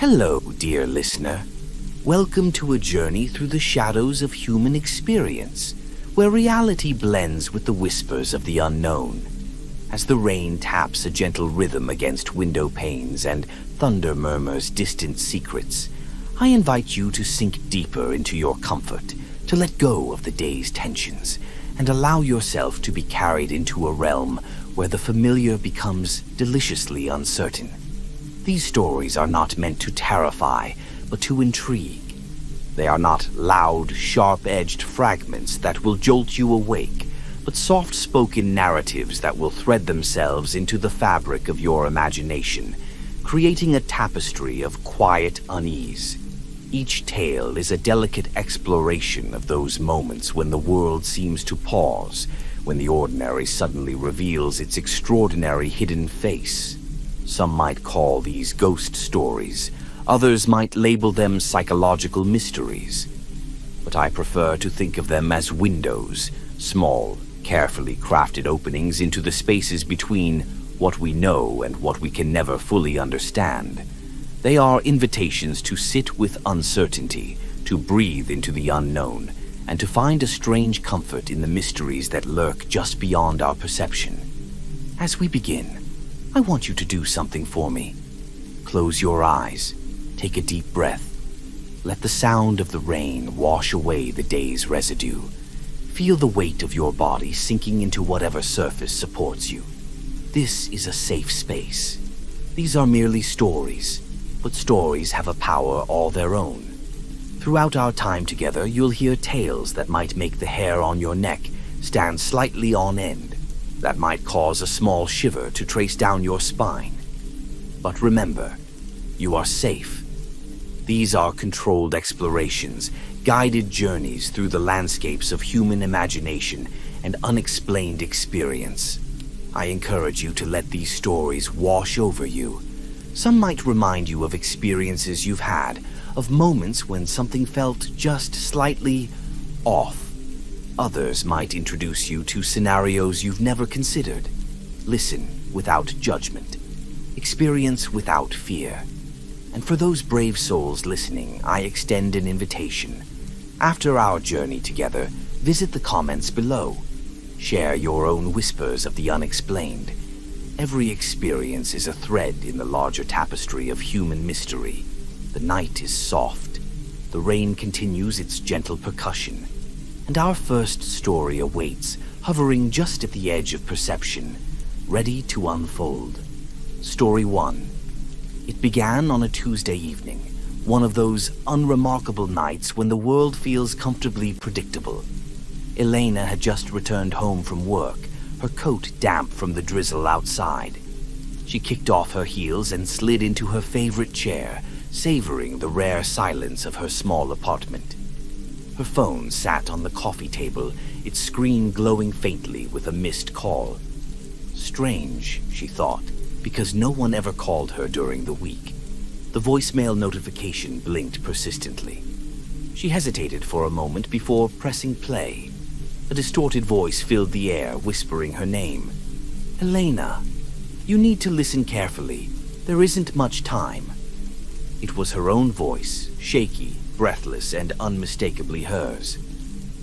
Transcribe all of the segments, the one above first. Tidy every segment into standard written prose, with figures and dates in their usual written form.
Hello, dear listener. Welcome to a journey through the shadows of human experience, where reality blends with the whispers of the unknown. As the rain taps a gentle rhythm against window panes and thunder murmurs distant secrets, I invite you to sink deeper into your comfort, to let go of the day's tensions, and allow yourself to be carried into a realm where the familiar becomes deliciously uncertain. These stories are not meant to terrify, but to intrigue. They are not loud, sharp-edged fragments that will jolt you awake, but soft-spoken narratives that will thread themselves into the fabric of your imagination, creating a tapestry of quiet unease. Each tale is a delicate exploration of those moments when the world seems to pause, when the ordinary suddenly reveals its extraordinary hidden face. Some might call these ghost stories, others might label them psychological mysteries. But I prefer to think of them as windows, small, carefully crafted openings into the spaces between what we know and what we can never fully understand. They are invitations to sit with uncertainty, to breathe into the unknown, and to find a strange comfort in the mysteries that lurk just beyond our perception. As we begin, I want you to do something for me. Close your eyes. Take a deep breath. Let the sound of the rain wash away the day's residue. Feel the weight of your body sinking into whatever surface supports you. This is a safe space. These are merely stories, but stories have a power all their own. Throughout our time together, you'll hear tales that might make the hair on your neck stand slightly on end, that might cause a small shiver to trace down your spine. But remember, you are safe. These are controlled explorations, guided journeys through the landscapes of human imagination and unexplained experience. I encourage you to let these stories wash over you. Some might remind you of experiences you've had, of moments when something felt just slightly off. Others might introduce you to scenarios you've never considered. Listen without judgment. Experience without fear. And for those brave souls listening, I extend an invitation. After our journey together, visit the comments below. Share your own whispers of the unexplained. Every experience is a thread in the larger tapestry of human mystery. The night is soft. The rain continues its gentle percussion. And our first story awaits, hovering just at the edge of perception, ready to unfold. Story 1. It began on a Tuesday evening, one of those unremarkable nights when the world feels comfortably predictable. Elena had just returned home from work, her coat damp from the drizzle outside. She kicked off her heels and slid into her favorite chair, savoring the rare silence of her small apartment. Her phone sat on the coffee table, its screen glowing faintly with a missed call. Strange, she thought, because no one ever called her during the week. The voicemail notification blinked persistently. She hesitated for a moment before pressing play. A distorted voice filled the air, whispering her name. Elena, you need to listen carefully. There isn't much time. It was her own voice, shaky, breathless, and unmistakably hers.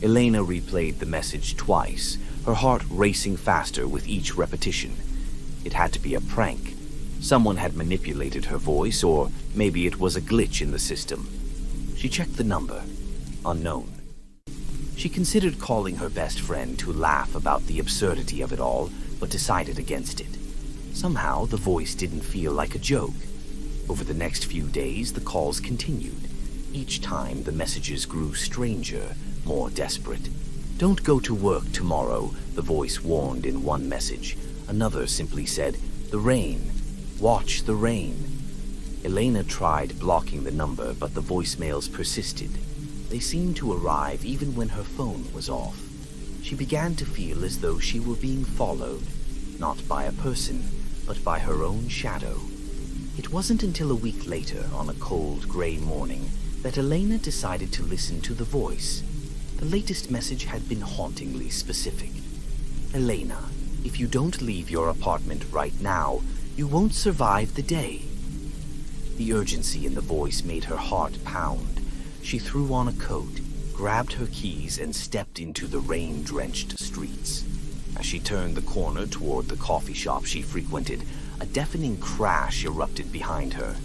Elena replayed the message twice, her heart racing faster with each repetition. It had to be a prank. Someone had manipulated her voice, or maybe it was a glitch in the system. She checked the number. Unknown. She considered calling her best friend to laugh about the absurdity of it all, but decided against it. Somehow, the voice didn't feel like a joke. Over the next few days, the calls continued. Each time, the messages grew stranger, more desperate. Don't go to work tomorrow, the voice warned in one message. Another simply said, the rain. Watch the rain. Elena tried blocking the number, but the voicemails persisted. They seemed to arrive even when her phone was off. She began to feel as though she were being followed, not by a person, but by her own shadow. It wasn't until a week later, on a cold, gray morning, that Elena decided to listen to the voice. The latest message had been hauntingly specific. Elena, if you don't leave your apartment right now, you won't survive the day. The urgency in the voice made her heart pound. She threw on a coat, grabbed her keys, and stepped into the rain-drenched streets. As she turned the corner toward the coffee shop she frequented, a deafening crash erupted behind her.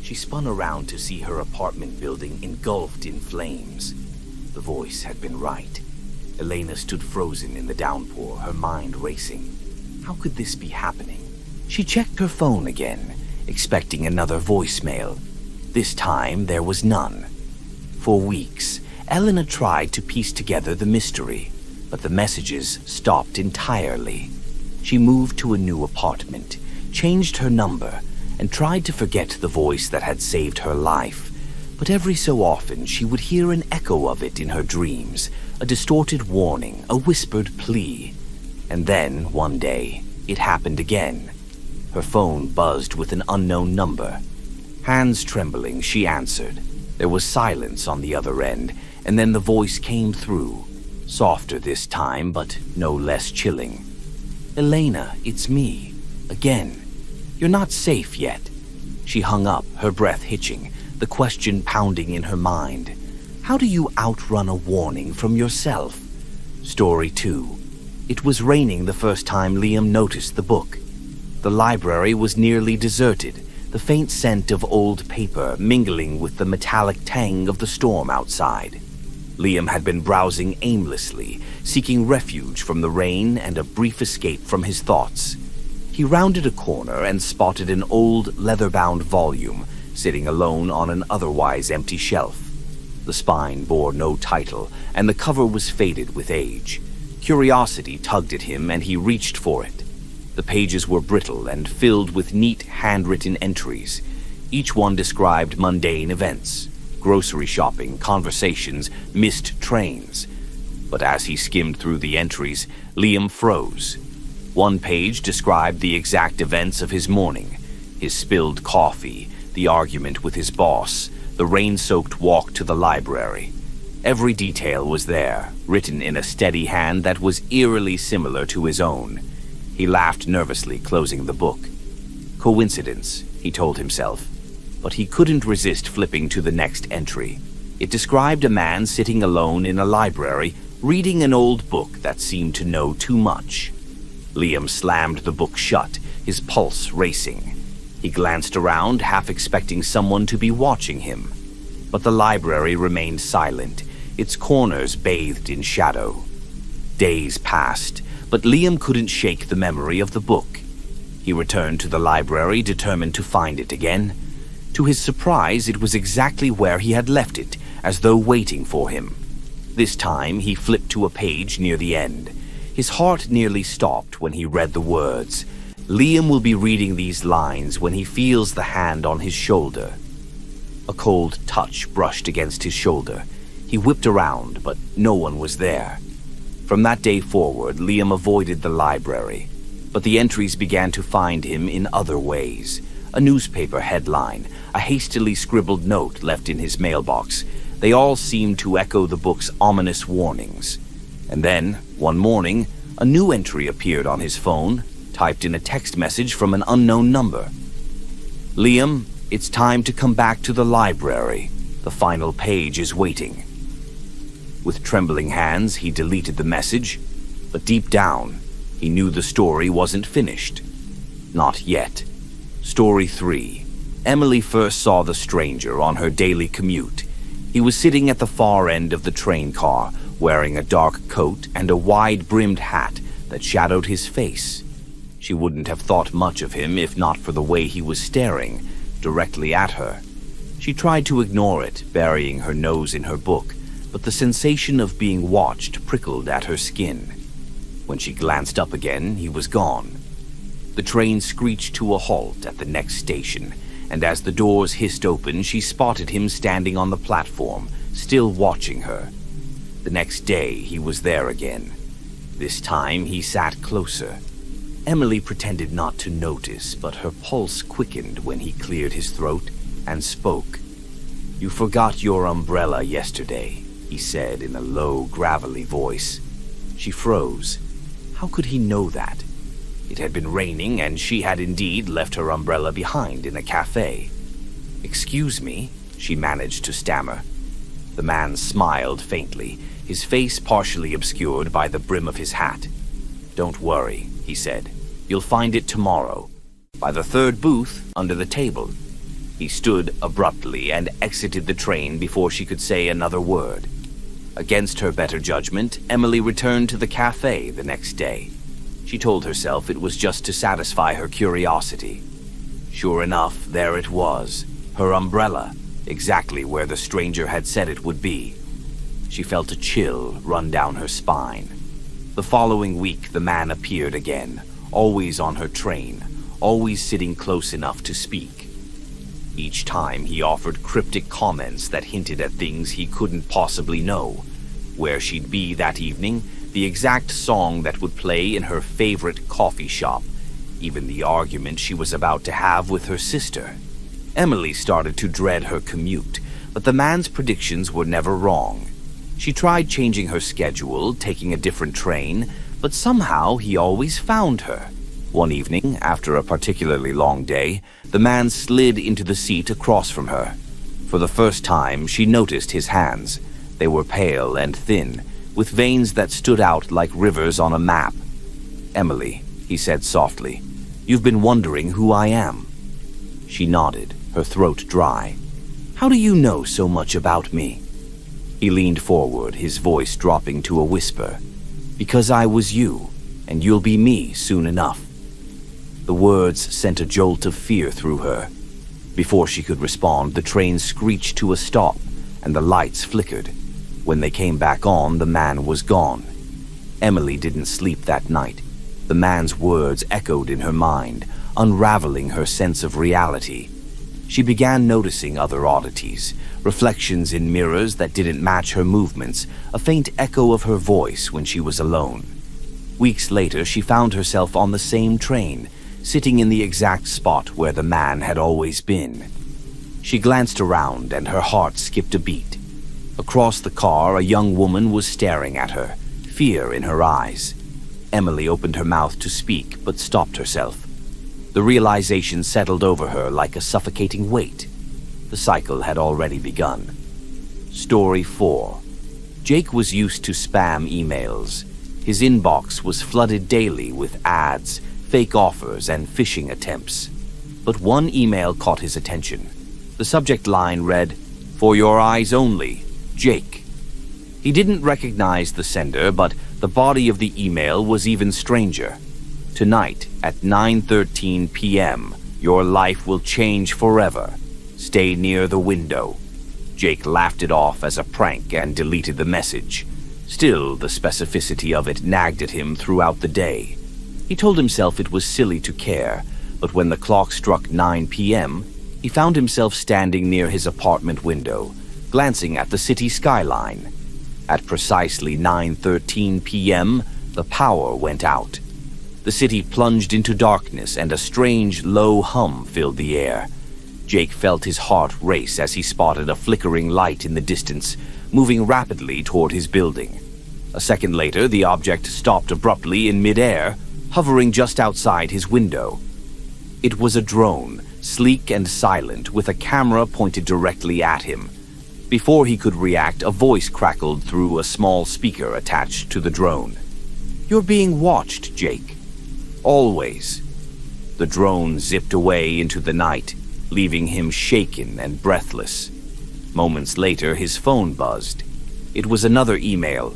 She spun around to see her apartment building engulfed in flames. The voice had been right. Elena stood frozen in the downpour, her mind racing. How could this be happening? She checked her phone again, expecting another voicemail. This time there was none. For weeks, Elena tried to piece together the mystery, but the messages stopped entirely. She moved to a new apartment, changed her number, and tried to forget the voice that had saved her life. But every so often she would hear an echo of it in her dreams, a distorted warning, a whispered plea. And then, one day, it happened again. Her phone buzzed with an unknown number. Hands trembling, she answered. There was silence on the other end, and then the voice came through, softer this time, but no less chilling. "Elena, it's me. Again. You're not safe yet." She hung up, her breath hitching, the question pounding in her mind. How do you outrun a warning from yourself? Story 2. It was raining the first time Liam noticed the book. The library was nearly deserted, the faint scent of old paper mingling with the metallic tang of the storm outside. Liam had been browsing aimlessly, seeking refuge from the rain and a brief escape from his thoughts. He rounded a corner and spotted an old leather-bound volume sitting alone on an otherwise empty shelf. The spine bore no title, and the cover was faded with age. Curiosity tugged at him, and he reached for it. The pages were brittle and filled with neat handwritten entries. Each one described mundane events: grocery shopping, conversations, missed trains. But as he skimmed through the entries, Liam froze. One page described the exact events of his morning: his spilled coffee, the argument with his boss, the rain-soaked walk to the library. Every detail was there, written in a steady hand that was eerily similar to his own. He laughed nervously, closing the book. Coincidence, he told himself. But he couldn't resist flipping to the next entry. It described a man sitting alone in a library, reading an old book that seemed to know too much. Liam slammed the book shut, his pulse racing. He glanced around, half expecting someone to be watching him. But the library remained silent, its corners bathed in shadow. Days passed, but Liam couldn't shake the memory of the book. He returned to the library, determined to find it again. To his surprise, it was exactly where he had left it, as though waiting for him. This time, he flipped to a page near the end. His heart nearly stopped when he read the words. Liam will be reading these lines when he feels the hand on his shoulder. A cold touch brushed against his shoulder. He whipped around, but no one was there. From that day forward, Liam avoided the library, but the entries began to find him in other ways. A newspaper headline, a hastily scribbled note left in his mailbox. They all seemed to echo the book's ominous warnings. And then, one morning, a new entry appeared on his phone, typed in a text message from an unknown number. "Liam, it's time to come back to the library. The final page is waiting." With trembling hands, he deleted the message, but deep down, he knew the story wasn't finished. Not yet. Story 3. Emily first saw the stranger on her daily commute. He was sitting at the far end of the train car, wearing a dark coat and a wide-brimmed hat that shadowed his face. She wouldn't have thought much of him if not for the way he was staring directly at her. She tried to ignore it, burying her nose in her book, but the sensation of being watched prickled at her skin. When she glanced up again, he was gone. The train screeched to a halt at the next station, and as the doors hissed open, she spotted him standing on the platform, still watching her. The next day, he was there again. This time, he sat closer. Emily pretended not to notice, but her pulse quickened when he cleared his throat and spoke. "You forgot your umbrella yesterday," he said in a low, gravelly voice. She froze. How could he know that? It had been raining, and she had indeed left her umbrella behind in a cafe. "Excuse me," she managed to stammer. The man smiled faintly, his face partially obscured by the brim of his hat. "Don't worry," he said. "You'll find it tomorrow, by the third booth under the table." He stood abruptly and exited the train before she could say another word. Against her better judgment, Emily returned to the cafe the next day. She told herself it was just to satisfy her curiosity. Sure enough, there it was, her umbrella, exactly where the stranger had said it would be. She felt a chill run down her spine. The following week, the man appeared again, always on her train, always sitting close enough to speak. Each time he offered cryptic comments that hinted at things he couldn't possibly know. Where she'd be that evening, the exact song that would play in her favorite coffee shop, even the argument she was about to have with her sister. Emily started to dread her commute, but the man's predictions were never wrong. She tried changing her schedule, taking a different train, but somehow he always found her. One evening, after a particularly long day, the man slid into the seat across from her. For the first time, she noticed his hands. They were pale and thin, with veins that stood out like rivers on a map. "Emily," he said softly, "you've been wondering who I am." She nodded, her throat dry. "How do you know so much about me?" He leaned forward, his voice dropping to a whisper. "Because I was you, and you'll be me soon enough." The words sent a jolt of fear through her. Before she could respond, the train screeched to a stop, and the lights flickered. When they came back on, the man was gone. Emily didn't sleep that night. The man's words echoed in her mind, unraveling her sense of reality. She began noticing other oddities, reflections in mirrors that didn't match her movements, a faint echo of her voice when she was alone. Weeks later, she found herself on the same train, sitting in the exact spot where the man had always been. She glanced around and her heart skipped a beat. Across the car, a young woman was staring at her, fear in her eyes. Emily opened her mouth to speak, but stopped herself. The realization settled over her like a suffocating weight. The cycle had already begun. Story 4. Jake was used to spam emails. His inbox was flooded daily with ads, fake offers, and phishing attempts. But one email caught his attention. The subject line read, "For your eyes only, Jake." He didn't recognize the sender, but the body of the email was even stranger. "Tonight at 9:13 p.m., your life will change forever. Stay near the window." Jake laughed it off as a prank and deleted the message. Still, the specificity of it nagged at him throughout the day. He told himself it was silly to care, but when the clock struck 9 p.m., he found himself standing near his apartment window, glancing at the city skyline. At precisely 9:13 p.m., the power went out. The city plunged into darkness and a strange, low hum filled the air. Jake felt his heart race as he spotted a flickering light in the distance, moving rapidly toward his building. A second later, the object stopped abruptly in midair, hovering just outside his window. It was a drone, sleek and silent, with a camera pointed directly at him. Before he could react, a voice crackled through a small speaker attached to the drone. "You're being watched, Jake. Always." The drone zipped away into the night, leaving him shaken and breathless. Moments later, his phone buzzed. It was another email.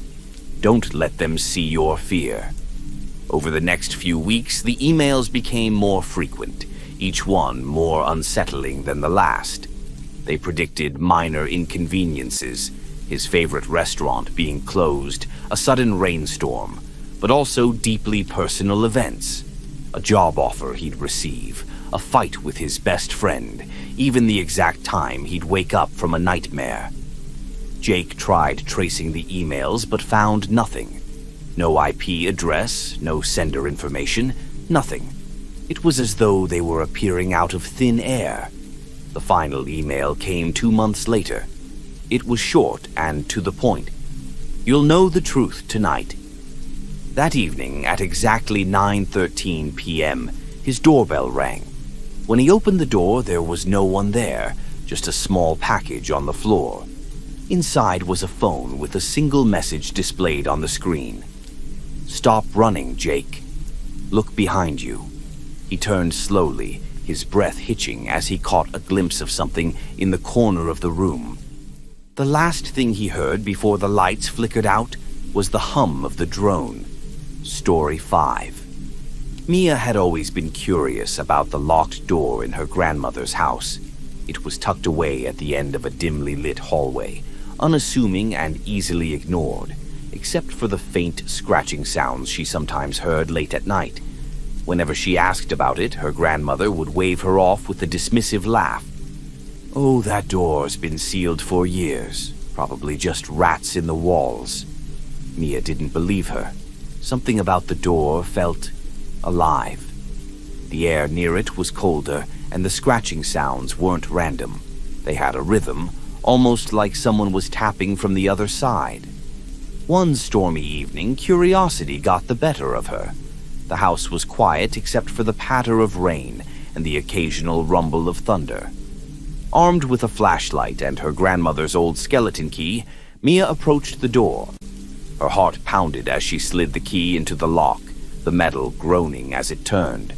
"Don't let them see your fear." Over the next few weeks, the emails became more frequent, each one more unsettling than the last. They predicted minor inconveniences, his favorite restaurant being closed, a sudden rainstorm, but also deeply personal events. A job offer he'd receive, a fight with his best friend, even the exact time he'd wake up from a nightmare. Jake tried tracing the emails but found nothing. No IP address, no sender information, nothing. It was as though they were appearing out of thin air. The final email came 2 months later. It was short and to the point. "You'll know the truth tonight." That evening, at exactly 9:13 p.m., his doorbell rang. When he opened the door, there was no one there, just a small package on the floor. Inside was a phone with a single message displayed on the screen. "Stop running, Jake. Look behind you." He turned slowly, his breath hitching as he caught a glimpse of something in the corner of the room. The last thing he heard before the lights flickered out was the hum of the drone. Story 5. Mia had always been curious about the locked door in her grandmother's house. It was tucked away at the end of a dimly lit hallway, unassuming and easily ignored, except for the faint scratching sounds she sometimes heard late at night. Whenever she asked about it, her grandmother would wave her off with a dismissive laugh. "Oh, that door's been sealed for years. Probably just rats in the walls." Mia didn't believe her. Something about the door felt alive. The air near it was colder, and the scratching sounds weren't random. They had a rhythm, almost like someone was tapping from the other side. One stormy evening, curiosity got the better of her. The house was quiet except for the patter of rain and the occasional rumble of thunder. Armed with a flashlight and her grandmother's old skeleton key, Mia approached the door. Her heart pounded as she slid the key into the lock, the metal groaning as it turned.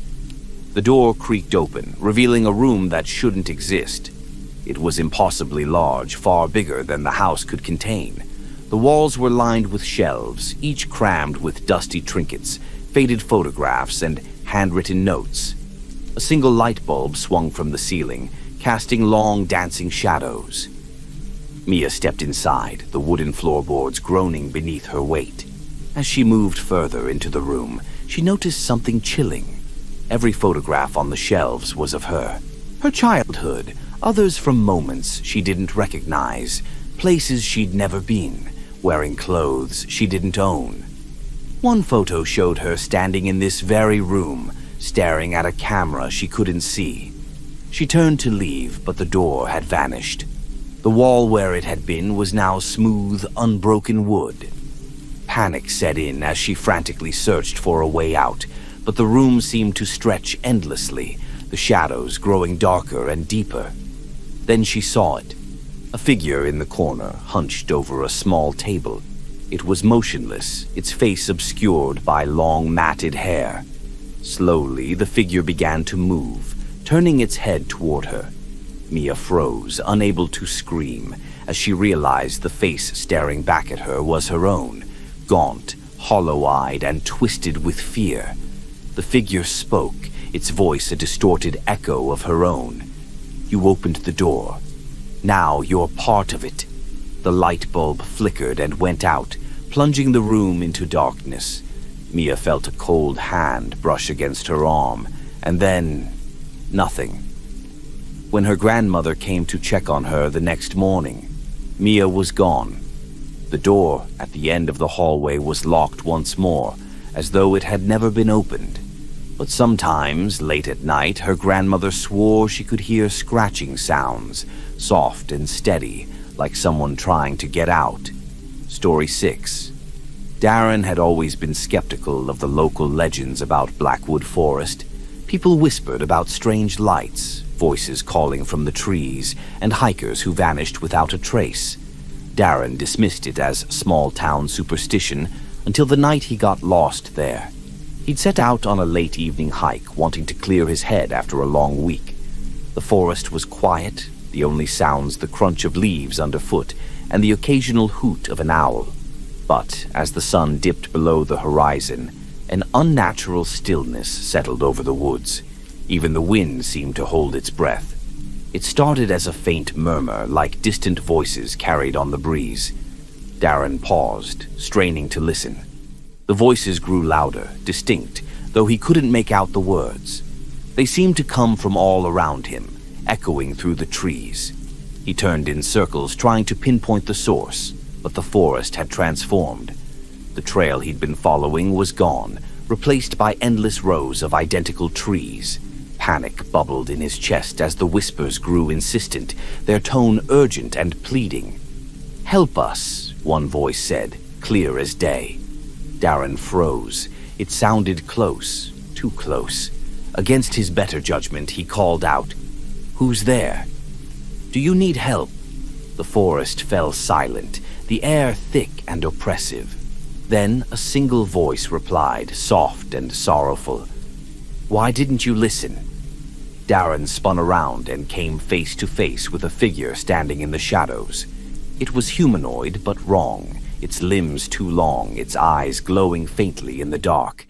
The door creaked open, revealing a room that shouldn't exist. It was impossibly large, far bigger than the house could contain. The walls were lined with shelves, each crammed with dusty trinkets, faded photographs, and handwritten notes. A single light bulb swung from the ceiling, casting long dancing shadows. Mia stepped inside, the wooden floorboards groaning beneath her weight. As she moved further into the room, she noticed something chilling. Every photograph on the shelves was of her. Her childhood, others from moments she didn't recognize, places she'd never been, wearing clothes she didn't own. One photo showed her standing in this very room, staring at a camera she couldn't see. She turned to leave, but the door had vanished. The wall where it had been was now smooth, unbroken wood. Panic set in as she frantically searched for a way out, but the room seemed to stretch endlessly, the shadows growing darker and deeper. Then she saw it. A figure in the corner, hunched over a small table. It was motionless, its face obscured by long matted hair. Slowly, the figure began to move, turning its head toward her. Mia froze, unable to scream, as she realized the face staring back at her was her own, gaunt, hollow-eyed, and twisted with fear. The figure spoke, its voice a distorted echo of her own. "You opened the door. Now you're part of it." The light bulb flickered and went out, plunging the room into darkness. Mia felt a cold hand brush against her arm, and then nothing. When her grandmother came to check on her the next morning, Mia was gone. The door at the end of the hallway was locked once more, as though it had never been opened. But sometimes, late at night, her grandmother swore she could hear scratching sounds, soft and steady, like someone trying to get out. Story 6. Darren had always been skeptical of the local legends about Blackwood Forest. People whispered about strange lights, voices calling from the trees, and hikers who vanished without a trace. Darren dismissed it as small-town superstition until the night he got lost there. He'd set out on a late evening hike, wanting to clear his head after a long week. The forest was quiet, the only sounds the crunch of leaves underfoot and the occasional hoot of an owl. But as the sun dipped below the horizon, an unnatural stillness settled over the woods. Even the wind seemed to hold its breath. It started as a faint murmur, like distant voices carried on the breeze. Darren paused, straining to listen. The voices grew louder, distinct, though he couldn't make out the words. They seemed to come from all around him, echoing through the trees. He turned in circles, trying to pinpoint the source, but the forest had transformed. The trail he'd been following was gone, replaced by endless rows of identical trees. Panic bubbled in his chest as the whispers grew insistent, their tone urgent and pleading. "Help us," one voice said, clear as day. Darren froze. It sounded close, too close. Against his better judgment, he called out, "Who's there?" Do you need help?" The forest fell silent, the air thick and oppressive. Then a single voice replied, soft and sorrowful. "Why didn't you listen?" Darren spun around and came face to face with a figure standing in the shadows. It was humanoid, but wrong, its limbs too long, its eyes glowing faintly in the dark.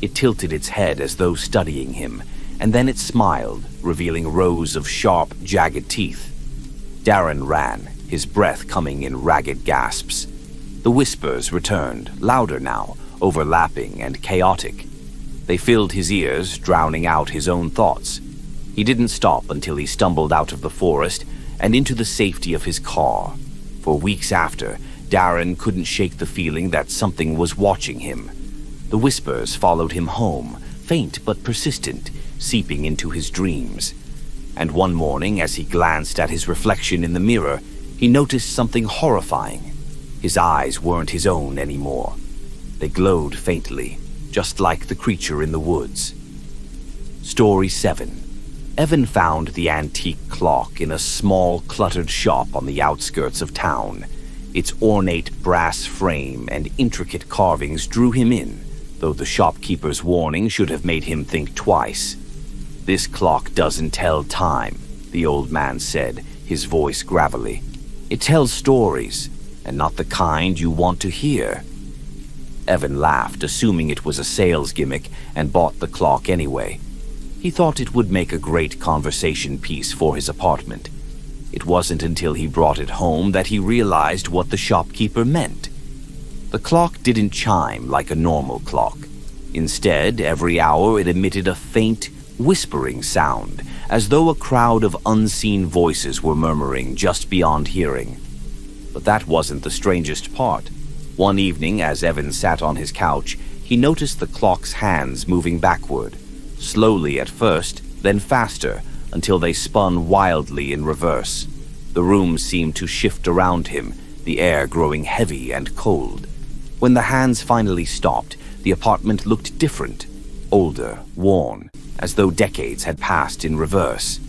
It tilted its head as though studying him, and then it smiled, revealing rows of sharp, jagged teeth. Darren ran, his breath coming in ragged gasps. The whispers returned, louder now, overlapping and chaotic. They filled his ears, drowning out his own thoughts. He didn't stop until he stumbled out of the forest and into the safety of his car. For weeks after, Darren couldn't shake the feeling that something was watching him. The whispers followed him home, faint but persistent, seeping into his dreams. And one morning, as he glanced at his reflection in the mirror, he noticed something horrifying. His eyes weren't his own anymore. They glowed faintly, just like the creature in the woods. Story 7. Evan found the antique clock in a small, cluttered shop on the outskirts of town. Its ornate brass frame and intricate carvings drew him in, though the shopkeeper's warning should have made him think twice. "This clock doesn't tell time," the old man said, his voice gravelly. "It tells stories, and not the kind you want to hear." Evan laughed, assuming it was a sales gimmick, and bought the clock anyway. He thought it would make a great conversation piece for his apartment. It wasn't until he brought it home that he realized what the shopkeeper meant. The clock didn't chime like a normal clock. Instead, every hour it emitted a faint, whispering sound, as though a crowd of unseen voices were murmuring just beyond hearing. But that wasn't the strangest part. One evening, as Evan sat on his couch, he noticed the clock's hands moving backward, slowly at first, then faster, until they spun wildly in reverse. The room seemed to shift around him, the air growing heavy and cold. When the hands finally stopped, the apartment looked different, older, worn, as though decades had passed in reverse.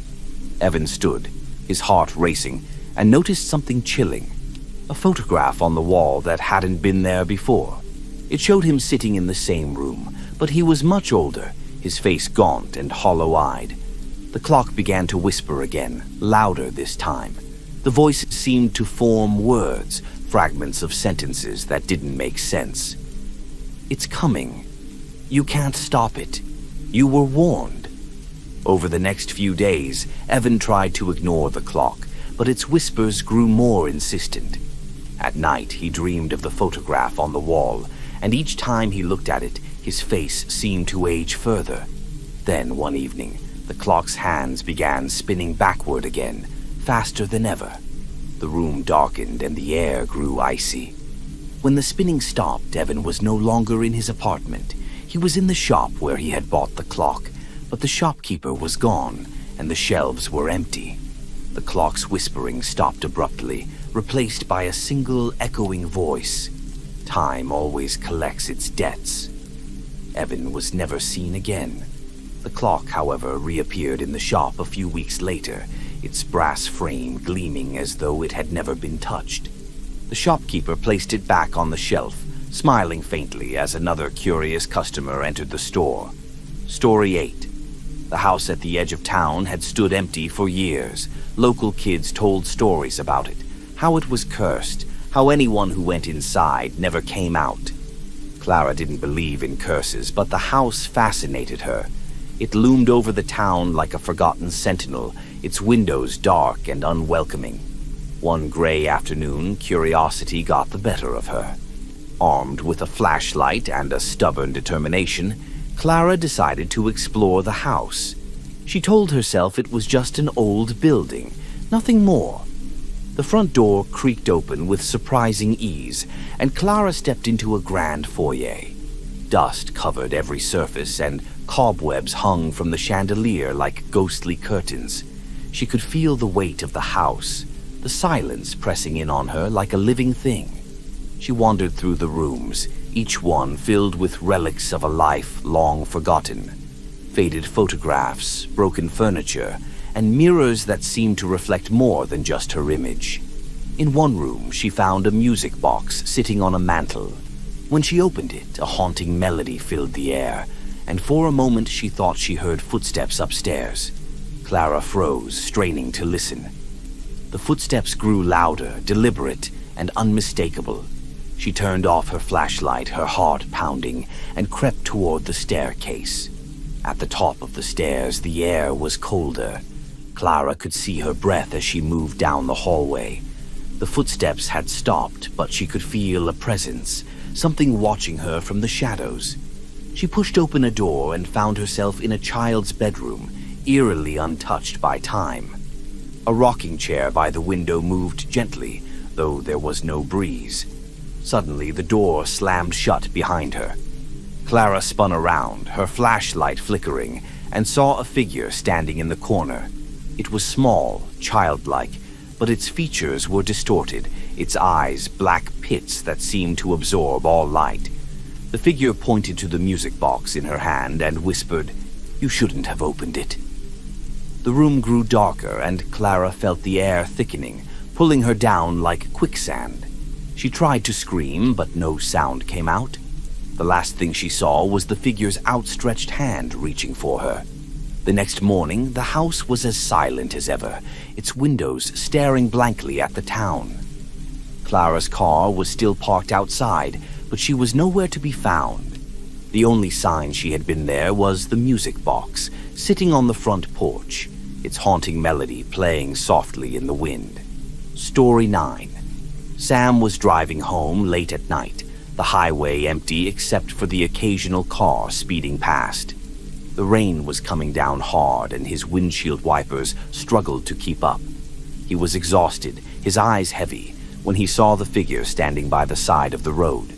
Evan stood, his heart racing, and noticed something chilling. A photograph on the wall that hadn't been there before. It showed him sitting in the same room, but he was much older, his face gaunt and hollow-eyed. The clock began to whisper again, louder this time. The voice seemed to form words, fragments of sentences that didn't make sense. "It's coming. You can't stop it. You were warned." Over the next few days, Evan tried to ignore the clock, but its whispers grew more insistent. At night, he dreamed of the photograph on the wall, and each time he looked at it, his face seemed to age further. Then, one evening, the clock's hands began spinning backward again, faster than ever. The room darkened and the air grew icy. When the spinning stopped, Evan was no longer in his apartment. He was in the shop where he had bought the clock, but the shopkeeper was gone, and the shelves were empty. The clock's whispering stopped abruptly, replaced by a single echoing voice. Time always collects its debts. Evan was never seen again. The clock, however, reappeared in the shop a few weeks later, its brass frame gleaming as though it had never been touched. The shopkeeper placed it back on the shelf, smiling faintly as another curious customer entered the store. Story 8. The house at the edge of town had stood empty for years. Local kids told stories about it, how it was cursed, how anyone who went inside never came out. Clara didn't believe in curses, but the house fascinated her. It loomed over the town like a forgotten sentinel, its windows dark and unwelcoming. One gray afternoon, curiosity got the better of her. Armed with a flashlight and a stubborn determination, Clara decided to explore the house. She told herself it was just an old building, nothing more. The front door creaked open with surprising ease, and Clara stepped into a grand foyer. Dust covered every surface, and cobwebs hung from the chandelier like ghostly curtains. She could feel the weight of the house, the silence pressing in on her like a living thing. She wandered through the rooms, each one filled with relics of a life long forgotten. Faded photographs, broken furniture, and mirrors that seemed to reflect more than just her image. In one room, she found a music box sitting on a mantel. When she opened it, a haunting melody filled the air, and for a moment she thought she heard footsteps upstairs. Clara froze, straining to listen. The footsteps grew louder, deliberate, and unmistakable. She turned off her flashlight, her heart pounding, and crept toward the staircase. At the top of the stairs, the air was colder. Clara could see her breath as she moved down the hallway. The footsteps had stopped, but she could feel a presence, something watching her from the shadows. She pushed open a door and found herself in a child's bedroom, eerily untouched by time. A rocking chair by the window moved gently, though there was no breeze. Suddenly, the door slammed shut behind her. Clara spun around, her flashlight flickering, and saw a figure standing in the corner. It was small, childlike, but its features were distorted, its eyes black pits that seemed to absorb all light. The figure pointed to the music box in her hand and whispered, "You shouldn't have opened it." The room grew darker, and Clara felt the air thickening, pulling her down like quicksand. She tried to scream, but no sound came out. The last thing she saw was the figure's outstretched hand reaching for her. The next morning, the house was as silent as ever, its windows staring blankly at the town. Clara's car was still parked outside, but she was nowhere to be found. The only sign she had been there was the music box, sitting on the front porch, its haunting melody playing softly in the wind. Story 9. Sam was driving home late at night, the highway empty except for the occasional car speeding past. The rain was coming down hard, and his windshield wipers struggled to keep up. He was exhausted, his eyes heavy, when he saw the figure standing by the side of the road.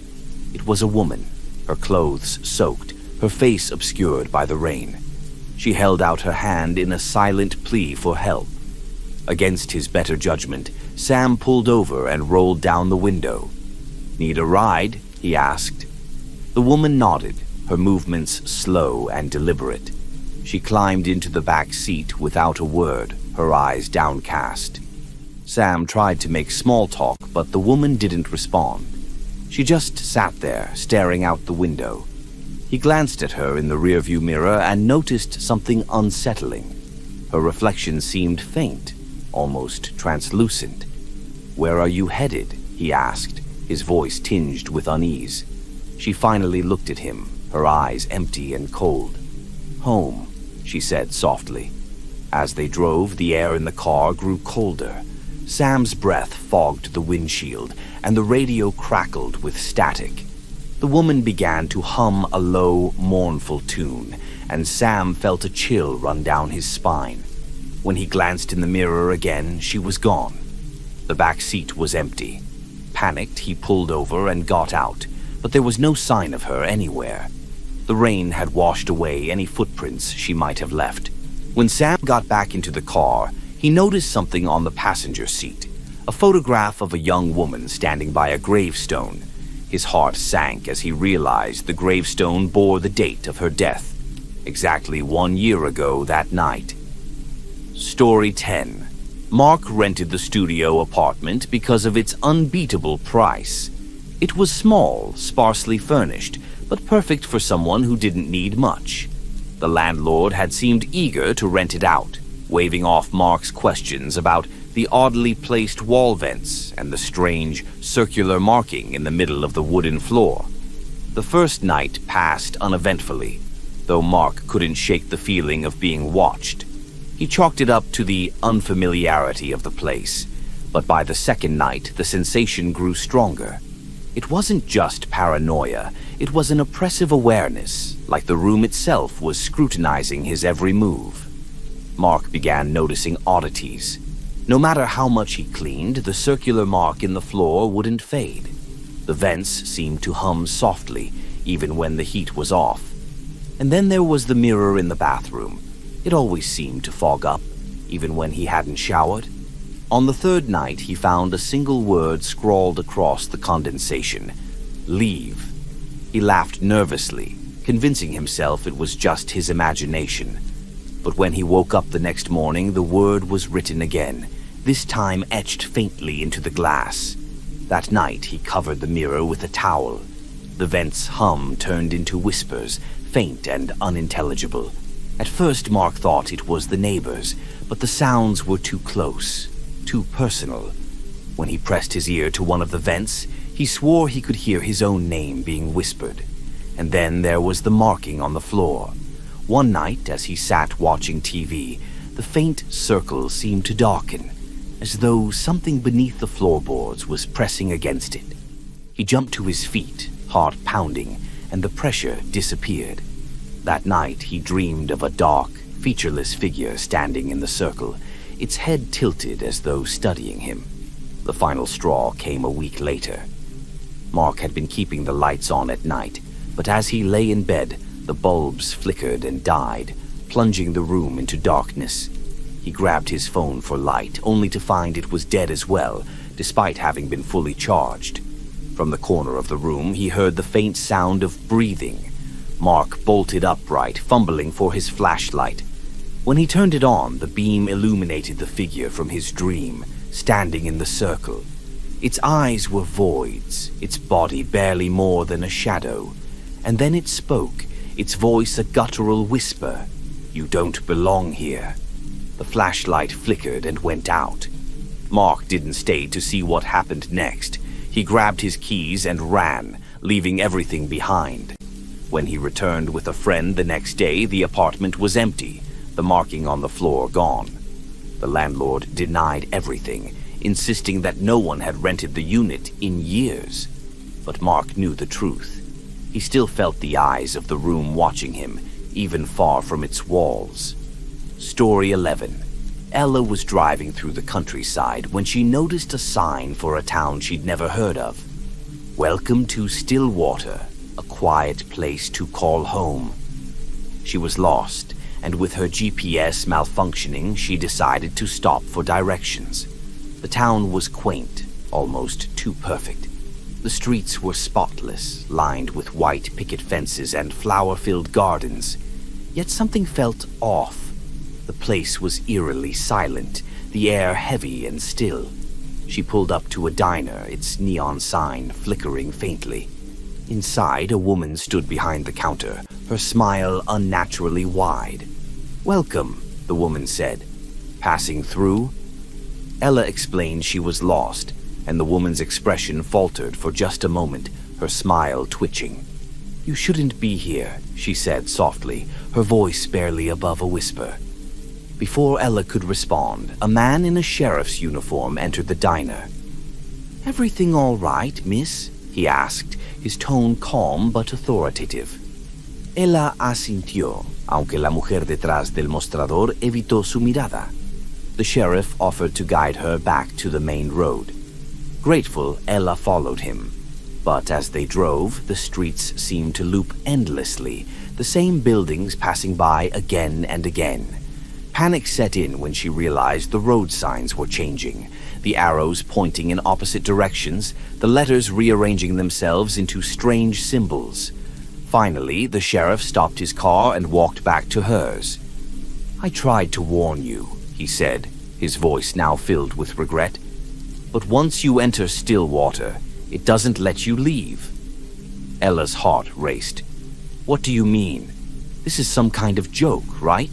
It was a woman, her clothes soaked, her face obscured by the rain. She held out her hand in a silent plea for help. Against his better judgment, Sam pulled over and rolled down the window. "Need a ride?" he asked. The woman nodded, her movements slow and deliberate. She climbed into the back seat without a word, her eyes downcast. Sam tried to make small talk, but the woman didn't respond. She just sat there, staring out the window. He glanced at her in the rearview mirror and noticed something unsettling. Her reflection seemed faint, almost translucent. "Where are you headed?" he asked, his voice tinged with unease. She finally looked at him, her eyes empty and cold. "Home," she said softly. As they drove, the air in the car grew colder. Sam's breath fogged the windshield, and the radio crackled with static. The woman began to hum a low, mournful tune, and Sam felt a chill run down his spine. When he glanced in the mirror again, she was gone. The back seat was empty. Panicked, he pulled over and got out, but there was no sign of her anywhere. The rain had washed away any footprints she might have left. When Sam got back into the car, he noticed something on the passenger seat, a photograph of a young woman standing by a gravestone. His heart sank as he realized the gravestone bore the date of her death, exactly 1 year ago that night. Story 10. Mark rented the studio apartment because of its unbeatable price. It was small, sparsely furnished, but perfect for someone who didn't need much. The landlord had seemed eager to rent it out, waving off Mark's questions about the oddly placed wall vents and the strange, circular marking in the middle of the wooden floor. The first night passed uneventfully, though Mark couldn't shake the feeling of being watched. He chalked it up to the unfamiliarity of the place, but by the second night, the sensation grew stronger. It wasn't just paranoia, it was an oppressive awareness, like the room itself was scrutinizing his every move. Mark began noticing oddities. No matter how much he cleaned, the circular mark in the floor wouldn't fade. The vents seemed to hum softly, even when the heat was off. And then there was the mirror in the bathroom. It always seemed to fog up, even when he hadn't showered. On the third night, he found a single word scrawled across the condensation: "Leave." He laughed nervously, convincing himself it was just his imagination. But when he woke up the next morning, the word was written again, this time etched faintly into the glass. That night, he covered the mirror with a towel. The vent's hum turned into whispers, faint and unintelligible. At first, Mark thought it was the neighbors, but the sounds were too close, too personal. When he pressed his ear to one of the vents, he swore he could hear his own name being whispered. And then there was the marking on the floor. One night, as he sat watching TV, the faint circle seemed to darken, as though something beneath the floorboards was pressing against it. He jumped to his feet, heart pounding, and the pressure disappeared. That night, he dreamed of a dark, featureless figure standing in the circle, its head tilted as though studying him. The final straw came a week later. Mark had been keeping the lights on at night, but as he lay in bed, the bulbs flickered and died, plunging the room into darkness. He grabbed his phone for light, only to find it was dead as well, despite having been fully charged. From the corner of the room, he heard the faint sound of breathing. Mark bolted upright, fumbling for his flashlight. When he turned it on, the beam illuminated the figure from his dream, standing in the circle. Its eyes were voids, its body barely more than a shadow. And then it spoke, its voice a guttural whisper. "You don't belong here." The flashlight flickered and went out. Mark didn't stay to see what happened next. He grabbed his keys and ran, leaving everything behind. When he returned with a friend the next day, the apartment was empty, the marking on the floor gone. The landlord denied everything, insisting that no one had rented the unit in years. But Mark knew the truth. He still felt the eyes of the room watching him, even far from its walls. Story 11. Ella was driving through the countryside when she noticed a sign for a town she'd never heard of. "Welcome to Stillwater, a quiet place to call home." She was lost, and with her GPS malfunctioning, she decided to stop for directions. The town was quaint, almost too perfect. The streets were spotless, lined with white picket fences and flower-filled gardens. Yet something felt off. The place was eerily silent, the air heavy and still. She pulled up to a diner, its neon sign flickering faintly. Inside, a woman stood behind the counter, her smile unnaturally wide. "Welcome," the woman said. "Passing through?" Ella explained she was lost, and the woman's expression faltered for just a moment, her smile twitching. "You shouldn't be here," she said softly, her voice barely above a whisper. Before Ella could respond, a man in a sheriff's uniform entered the diner. "Everything all right, miss?" he asked, his tone calm but authoritative. Ella asintió, aunque la mujer detrás del mostrador evitó su mirada. The sheriff offered to guide her back to the main road. Grateful, Ella followed him. But as they drove, the streets seemed to loop endlessly, the same buildings passing by again and again. Panic set in when she realized the road signs were changing, the arrows pointing in opposite directions, the letters rearranging themselves into strange symbols. Finally, the sheriff stopped his car and walked back to hers. "I tried to warn you," he said, his voice now filled with regret. "But once you enter Stillwater, it doesn't let you leave." Ella's heart raced. "What do you mean? This is some kind of joke, right?"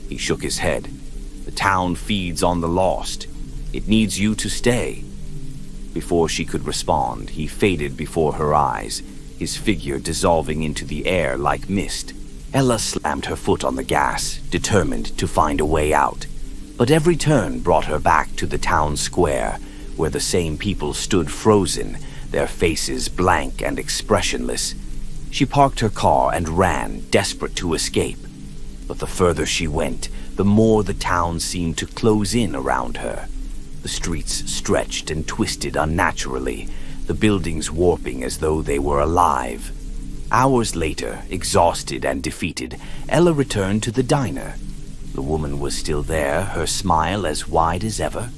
He shook his head. "The town feeds on the lost. It needs you to stay." Before she could respond, he faded before her eyes, his figure dissolving into the air like mist. Ella slammed her foot on the gas, determined to find a way out. But every turn brought her back to the town square, where the same people stood frozen, their faces blank and expressionless. She parked her car and ran, desperate to escape. But the further she went, the more the town seemed to close in around her. The streets stretched and twisted unnaturally, the buildings warping as though they were alive. Hours later, exhausted and defeated, Ella returned to the diner. The woman was still there, her smile as wide as ever.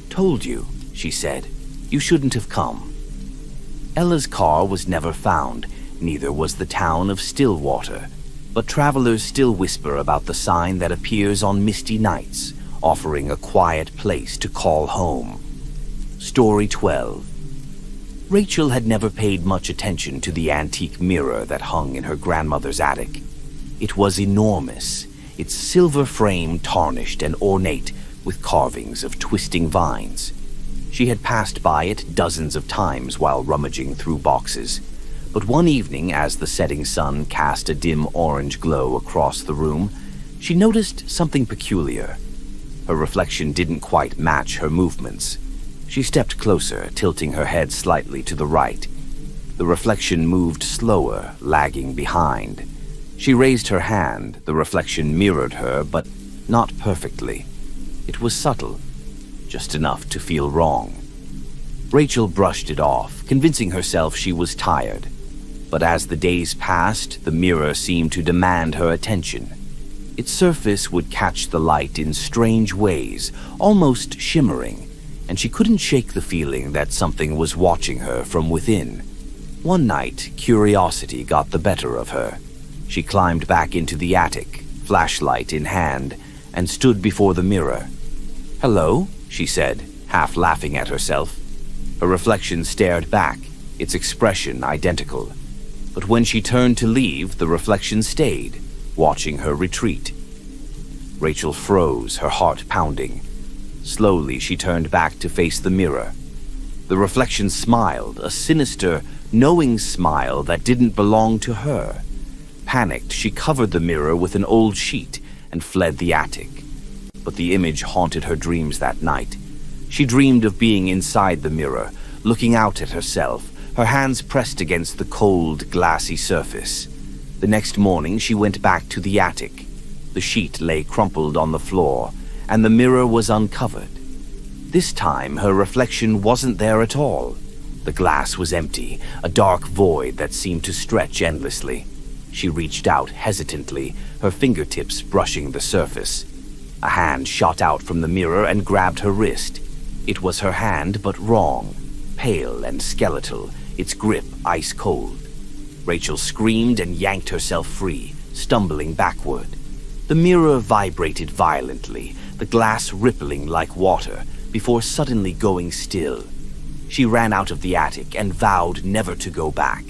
"Told you," she said. "You shouldn't have come." Ella's car was never found, neither was the town of Stillwater. But travelers still whisper about the sign that appears on misty nights, offering a quiet place to call home. Story 12. Rachel had never paid much attention to the antique mirror that hung in her grandmother's attic. It was enormous, its silver frame tarnished and ornate with carvings of twisting vines. She had passed by it dozens of times while rummaging through boxes, but one evening, as the setting sun cast a dim orange glow across the room, she noticed something peculiar. Her reflection didn't quite match her movements. She stepped closer, tilting her head slightly to the right. The reflection moved slower, lagging behind. She raised her hand. The reflection mirrored her, but not perfectly. It was subtle, just enough to feel wrong. Rachel brushed it off, convincing herself she was tired. But as the days passed, the mirror seemed to demand her attention. Its surface would catch the light in strange ways, almost shimmering, and she couldn't shake the feeling that something was watching her from within. One night, curiosity got the better of her. She climbed back into the attic, flashlight in hand, and stood before the mirror. "Hello," she said, half laughing at herself. Her reflection stared back, its expression identical. But when she turned to leave, the reflection stayed, watching her retreat. Rachel froze, her heart pounding. Slowly, she turned back to face the mirror. The reflection smiled, a sinister, knowing smile that didn't belong to her. Panicked, she covered the mirror with an old sheet and fled the attic. But the image haunted her dreams that night. She dreamed of being inside the mirror, looking out at herself, her hands pressed against the cold, glassy surface. The next morning, she went back to the attic. The sheet lay crumpled on the floor, and the mirror was uncovered. This time, her reflection wasn't there at all. The glass was empty, a dark void that seemed to stretch endlessly. She reached out hesitantly, her fingertips brushing the surface. A hand shot out from the mirror and grabbed her wrist. It was her hand, but wrong, pale and skeletal, its grip ice cold. Rachel screamed and yanked herself free, stumbling backward. The mirror vibrated violently, the glass rippling like water, before suddenly going still. She ran out of the attic and vowed never to go back.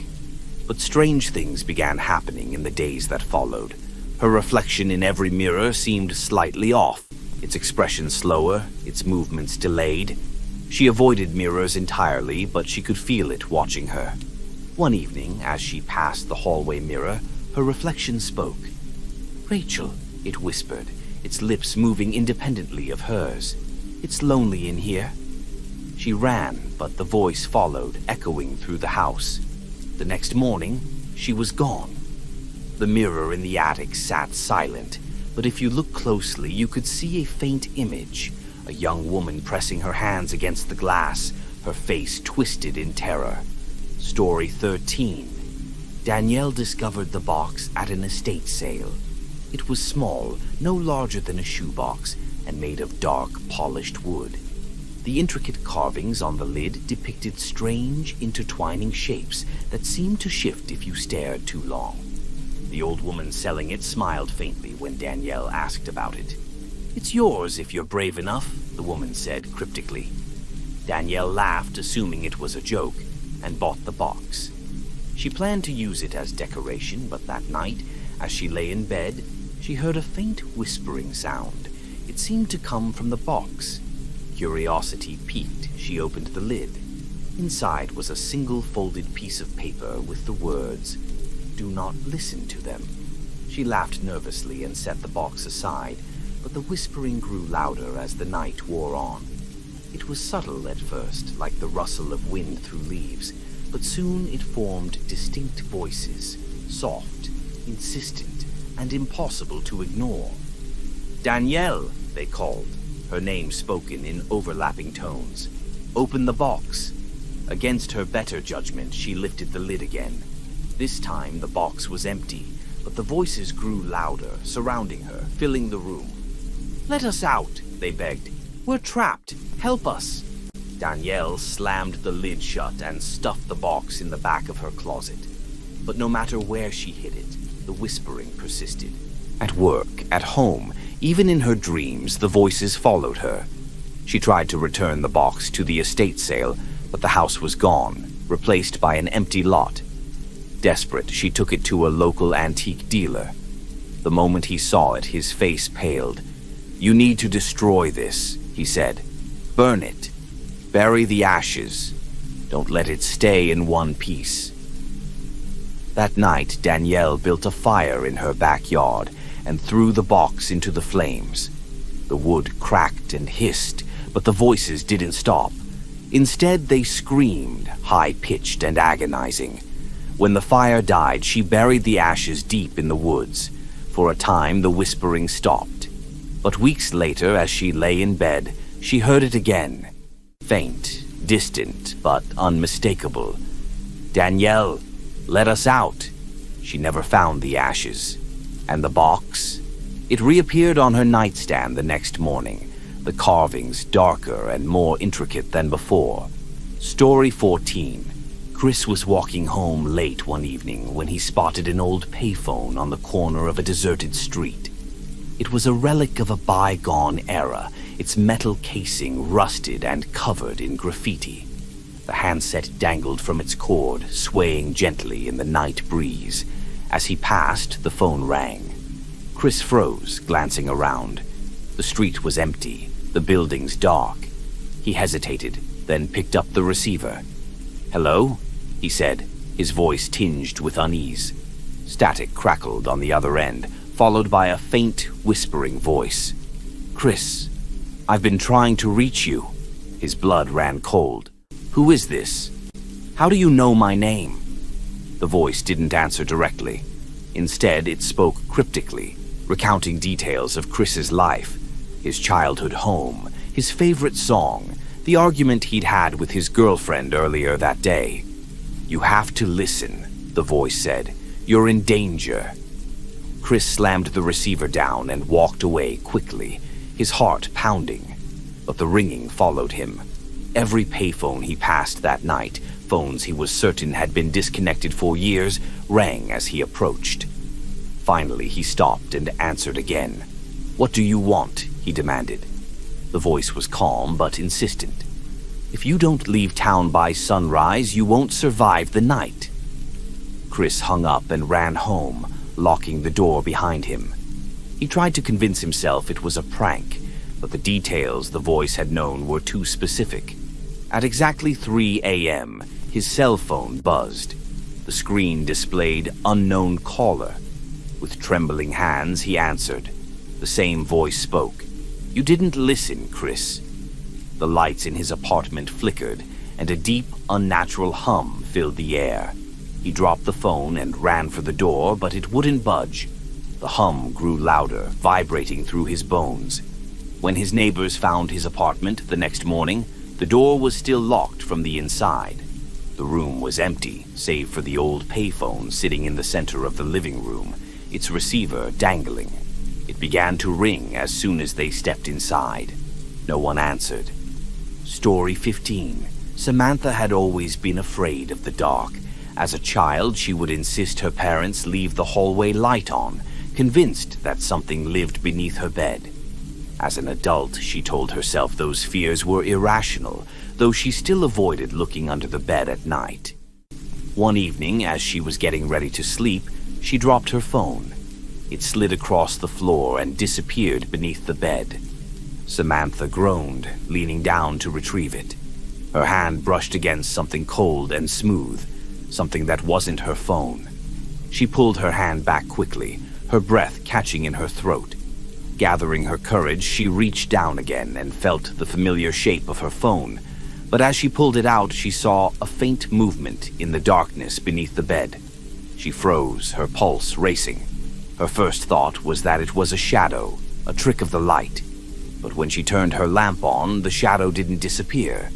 But strange things began happening in the days that followed. Her reflection in every mirror seemed slightly off, its expression slower, its movements delayed. She avoided mirrors entirely, but she could feel it watching her. One evening, as she passed the hallway mirror, her reflection spoke. "Rachel," it whispered, its lips moving independently of hers. "It's lonely in here." She ran, but the voice followed, echoing through the house. The next morning, she was gone. The mirror in the attic sat silent, but if you looked closely, you could see a faint image, a young woman pressing her hands against the glass, her face twisted in terror. Story 13. Danielle discovered the box at an estate sale. It was small, no larger than a shoebox, and made of dark, polished wood. The intricate carvings on the lid depicted strange, intertwining shapes that seemed to shift if you stared too long. The old woman selling it smiled faintly when Danielle asked about it. "It's yours if you're brave enough," the woman said cryptically. Danielle laughed, assuming it was a joke, and bought the box. She planned to use it as decoration, but that night, as she lay in bed, she heard a faint whispering sound. It seemed to come from the box. Curiosity piqued, she opened the lid. Inside was a single folded piece of paper with the words, "Do not listen to them." She laughed nervously and set the box aside, but the whispering grew louder as the night wore on. It was subtle at first, like the rustle of wind through leaves, but soon it formed distinct voices, soft, insistent, and impossible to ignore. "Danielle," they called, her name spoken in overlapping tones. "Open the box." Against her better judgment, she lifted the lid again. This time the box was empty, but the voices grew louder, surrounding her, filling the room. "Let us out," they begged. "We're trapped. Help us." Danielle slammed the lid shut and stuffed the box in the back of her closet. But no matter where she hid it, The whispering persisted. At work, at home, even in her dreams, the voices followed her. She tried to return the box to the estate sale, but the house was gone, replaced by an empty lot. Desperate, she took it to a local antique dealer. The moment he saw it, his face paled. "You need to destroy this," he said. "Burn it. Bury the ashes. Don't let it stay in one piece." That night, Danielle built a fire in her backyard and threw the box into the flames. The wood cracked and hissed, but the voices didn't stop. Instead, they screamed, high-pitched and agonizing. When the fire died, she buried the ashes deep in the woods. For a time, the whispering stopped. But weeks later, as she lay in bed, she heard it again. Faint, distant, but unmistakable. "Danielle, let us out." She never found the ashes. And the box? It reappeared on her nightstand the next morning, the carvings darker and more intricate than before. Story 14. Chris was walking home late one evening when he spotted an old payphone on the corner of a deserted street. It was a relic of a bygone era, its metal casing rusted and covered in graffiti. The handset dangled from its cord, swaying gently in the night breeze. As he passed, the phone rang. Chris froze, glancing around. The street was empty, the buildings dark. He hesitated, then picked up the receiver. "Hello?" he said, his voice tinged with unease. Static crackled on the other end, followed by a faint, whispering voice. "Chris, I've been trying to reach you." His blood ran cold. "Who is this? How do you know my name?" The voice didn't answer directly. Instead, it spoke cryptically, recounting details of Chris's life, his childhood home, his favorite song, the argument he'd had with his girlfriend earlier that day. "You have to listen," the voice said. "You're in danger." Chris slammed the receiver down and walked away quickly, his heart pounding. But the ringing followed him. Every payphone he passed that night, phones he was certain had been disconnected for years, rang as he approached. Finally, he stopped and answered again. "What do you want?" he demanded. The voice was calm but insistent. "If you don't leave town by sunrise, you won't survive the night." Chris hung up and ran home, locking the door behind him. He tried to convince himself it was a prank, but the details the voice had known were too specific. At exactly 3 a.m., his cell phone buzzed. The screen displayed "unknown caller." With trembling hands, he answered. The same voice spoke. "You didn't listen, Chris." The lights in his apartment flickered, and a deep, unnatural hum filled the air. He dropped the phone and ran for the door, but it wouldn't budge. The hum grew louder, vibrating through his bones. When his neighbors found his apartment the next morning, the door was still locked from the inside. The room was empty, save for the old payphone sitting in the center of the living room, its receiver dangling. It began to ring as soon as they stepped inside. No one answered. Story 15. Samantha had always been afraid of the dark. As a child, she would insist her parents leave the hallway light on, convinced that something lived beneath her bed. As an adult, she told herself those fears were irrational, though she still avoided looking under the bed at night. One evening, as she was getting ready to sleep, she dropped her phone. It slid across the floor and disappeared beneath the bed. Samantha groaned, leaning down to retrieve it. Her hand brushed against something cold and smooth, something that wasn't her phone. She pulled her hand back quickly, her breath catching in her throat. Gathering her courage, she reached down again and felt the familiar shape of her phone. But as she pulled it out, she saw a faint movement in the darkness beneath the bed. She froze, her pulse racing. Her first thought was that it was a shadow, a trick of the light. But when she turned her lamp on, the shadow didn't disappear.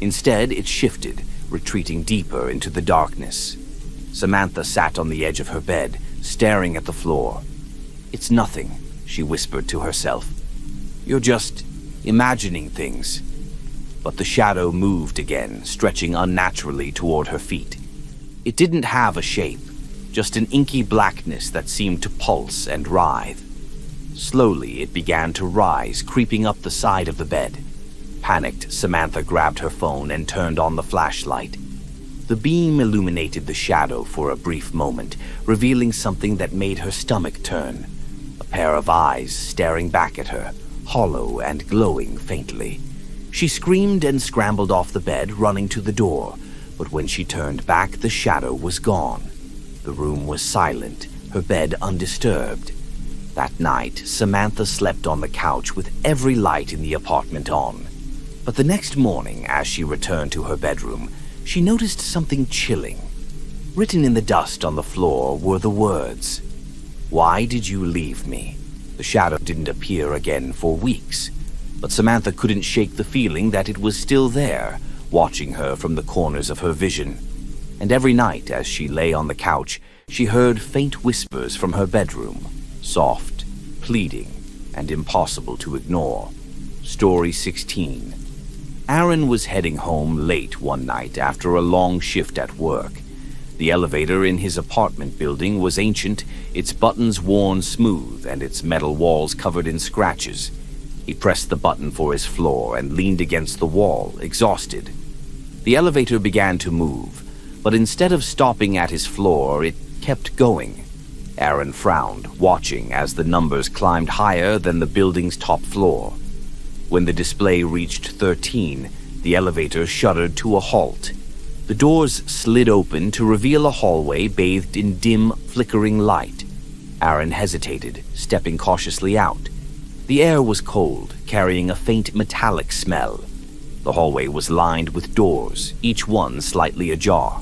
Instead, it shifted, retreating deeper into the darkness. Samantha sat on the edge of her bed, staring at the floor. "It's nothing," she whispered to herself. "You're just imagining things." But the shadow moved again, stretching unnaturally toward her feet. It didn't have a shape. just an inky blackness that seemed to pulse and writhe. Slowly, it began to rise, creeping up the side of the bed. Panicked, Samantha grabbed her phone and turned on the flashlight. The beam illuminated the shadow for a brief moment, revealing something that made her stomach turn. A pair of eyes staring back at her, hollow and glowing faintly. She screamed and scrambled off the bed, running to the door, but when she turned back, the shadow was gone. The room was silent, her bed undisturbed. That night, Samantha slept on the couch with every light in the apartment on. But the next morning, as she returned to her bedroom, she noticed something chilling. Written in the dust on the floor were the words, "Why did you leave me?" The shadow didn't appear again for weeks, but Samantha couldn't shake the feeling that it was still there, watching her from the corners of her vision. And every night as she lay on the couch, she heard faint whispers from her bedroom, soft, pleading, and impossible to ignore. Story 16. Aaron was heading home late one night after a long shift at work. The elevator in his apartment building was ancient, its buttons worn smooth and its metal walls covered in scratches. He pressed the button for his floor and leaned against the wall, exhausted. The elevator began to move, but instead of stopping at his floor, it kept going. Aaron frowned, watching as the numbers climbed higher than the building's top floor. When the display reached 13, the elevator shuddered to a halt. The doors slid open to reveal a hallway bathed in dim, flickering light. Aaron hesitated, stepping cautiously out. The air was cold, carrying a faint metallic smell. The hallway was lined with doors, each one slightly ajar.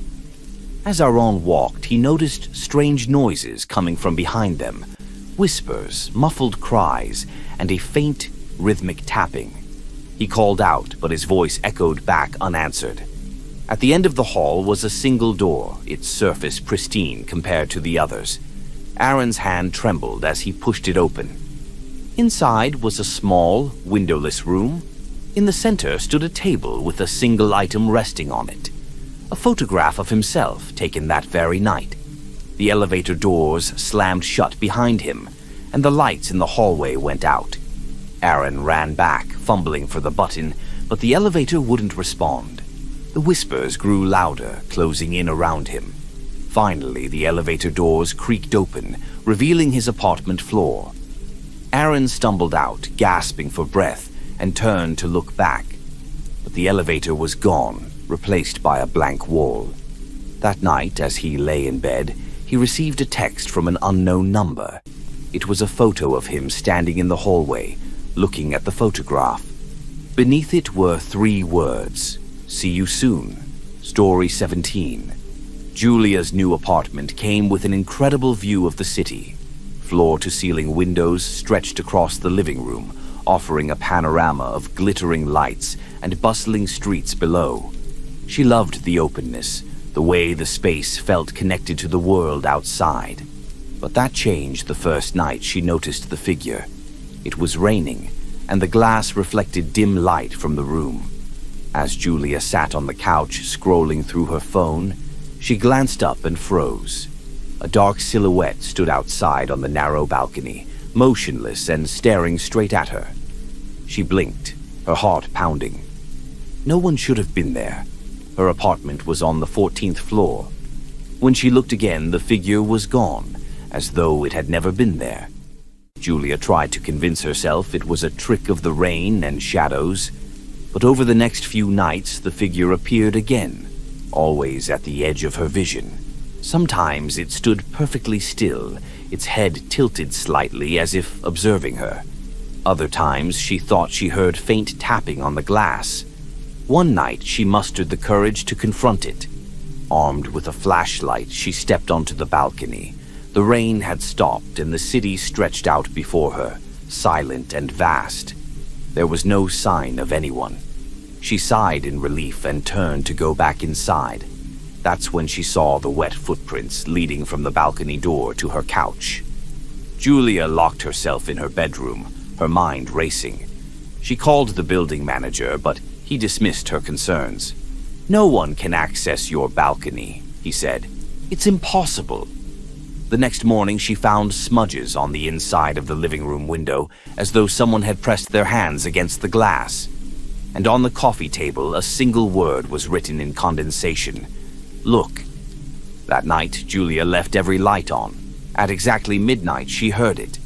As Aaron walked, he noticed strange noises coming from behind them. Whispers, muffled cries, and a faint, rhythmic tapping. He called out, but his voice echoed back unanswered. At the end of the hall was a single door, its surface pristine compared to the others. Aaron's hand trembled as he pushed it open. Inside was a small, windowless room. In the center stood a table with a single item resting on it. A photograph of himself taken that very night. The elevator doors slammed shut behind him, and the lights in the hallway went out. Aaron ran back, fumbling for the button, but the elevator wouldn't respond. The whispers grew louder, closing in around him. Finally, the elevator doors creaked open, revealing his apartment floor. Aaron stumbled out, gasping for breath, and turned to look back. But the elevator was gone, replaced by a blank wall. That night, as he lay in bed, he received a text from an unknown number. It was a photo of him standing in the hallway, looking at the photograph. Beneath it were 3 words, "See you soon." Story 17. Julia's new apartment came with an incredible view of the city. Floor-to-ceiling windows stretched across the living room, offering a panorama of glittering lights and bustling streets below. She loved the openness, the way the space felt connected to the world outside. But that changed the first night she noticed the figure. It was raining, and the glass reflected dim light from the room. As Julia sat on the couch, scrolling through her phone, she glanced up and froze. A dark silhouette stood outside on the narrow balcony, motionless and staring straight at her. She blinked, her heart pounding. No one should have been there. Her apartment was on the 14th floor. When she looked again, the figure was gone, as though it had never been there. Julia tried to convince herself it was a trick of the rain and shadows, but over the next few nights the figure appeared again, always at the edge of her vision. Sometimes it stood perfectly still, its head tilted slightly as if observing her. Other times she thought she heard faint tapping on the glass. One night she mustered the courage to confront it. Armed with a flashlight, she stepped onto the balcony. The rain had stopped and the city stretched out before her, silent and vast. There was no sign of anyone. She sighed in relief and turned to go back inside. That's when she saw the wet footprints leading from the balcony door to her couch. Julia locked herself in her bedroom, her mind racing. She called the building manager, but he dismissed her concerns. "No one can access your balcony," he said. "It's impossible." The next morning, she found smudges on the inside of the living room window, as though someone had pressed their hands against the glass. And on the coffee table, a single word was written in condensation: "Look." That night, Julia left every light on. At exactly midnight, she heard it,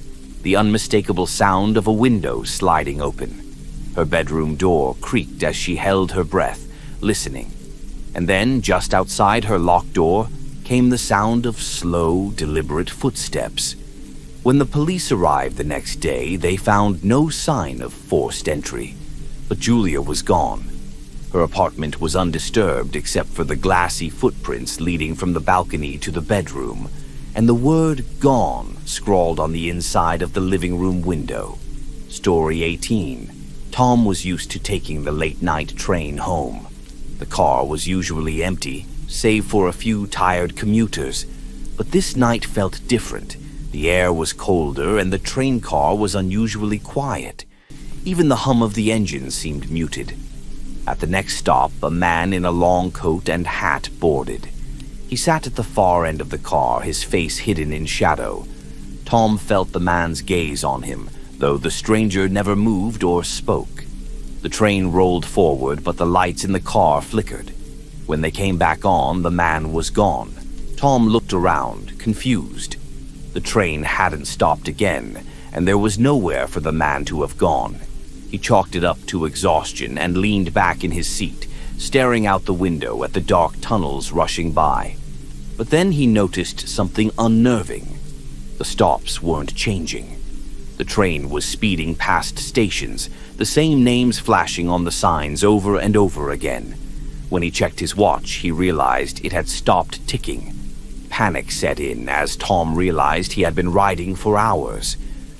the unmistakable sound of a window sliding open. Her bedroom door creaked as she held her breath, listening. And then, just outside her locked door, came the sound of slow, deliberate footsteps. When the police arrived the next day, they found no sign of forced entry. But Julia was gone. Her apartment was undisturbed except for the glassy footprints leading from the balcony to the bedroom, and the word "gone" scrawled on the inside of the living room window. Story 18. Tom was used to taking the late-night train home. The car was usually empty, save for a few tired commuters, but this night felt different. The air was colder and the train car was unusually quiet. Even the hum of the engine seemed muted. At the next stop, a man in a long coat and hat boarded. He sat at the far end of the car, his face hidden in shadow. Tom felt the man's gaze on him, though the stranger never moved or spoke. The train rolled forward, but the lights in the car flickered. When they came back on, the man was gone. Tom looked around, confused. The train hadn't stopped again, and there was nowhere for the man to have gone. He chalked it up to exhaustion and leaned back in his seat, staring out the window at the dark tunnels rushing by. But then he noticed something unnerving. The stops weren't changing. The train was speeding past stations, the same names flashing on the signs over and over again. When he checked his watch, he realized it had stopped ticking. Panic set in as Tom realized he had been riding for hours.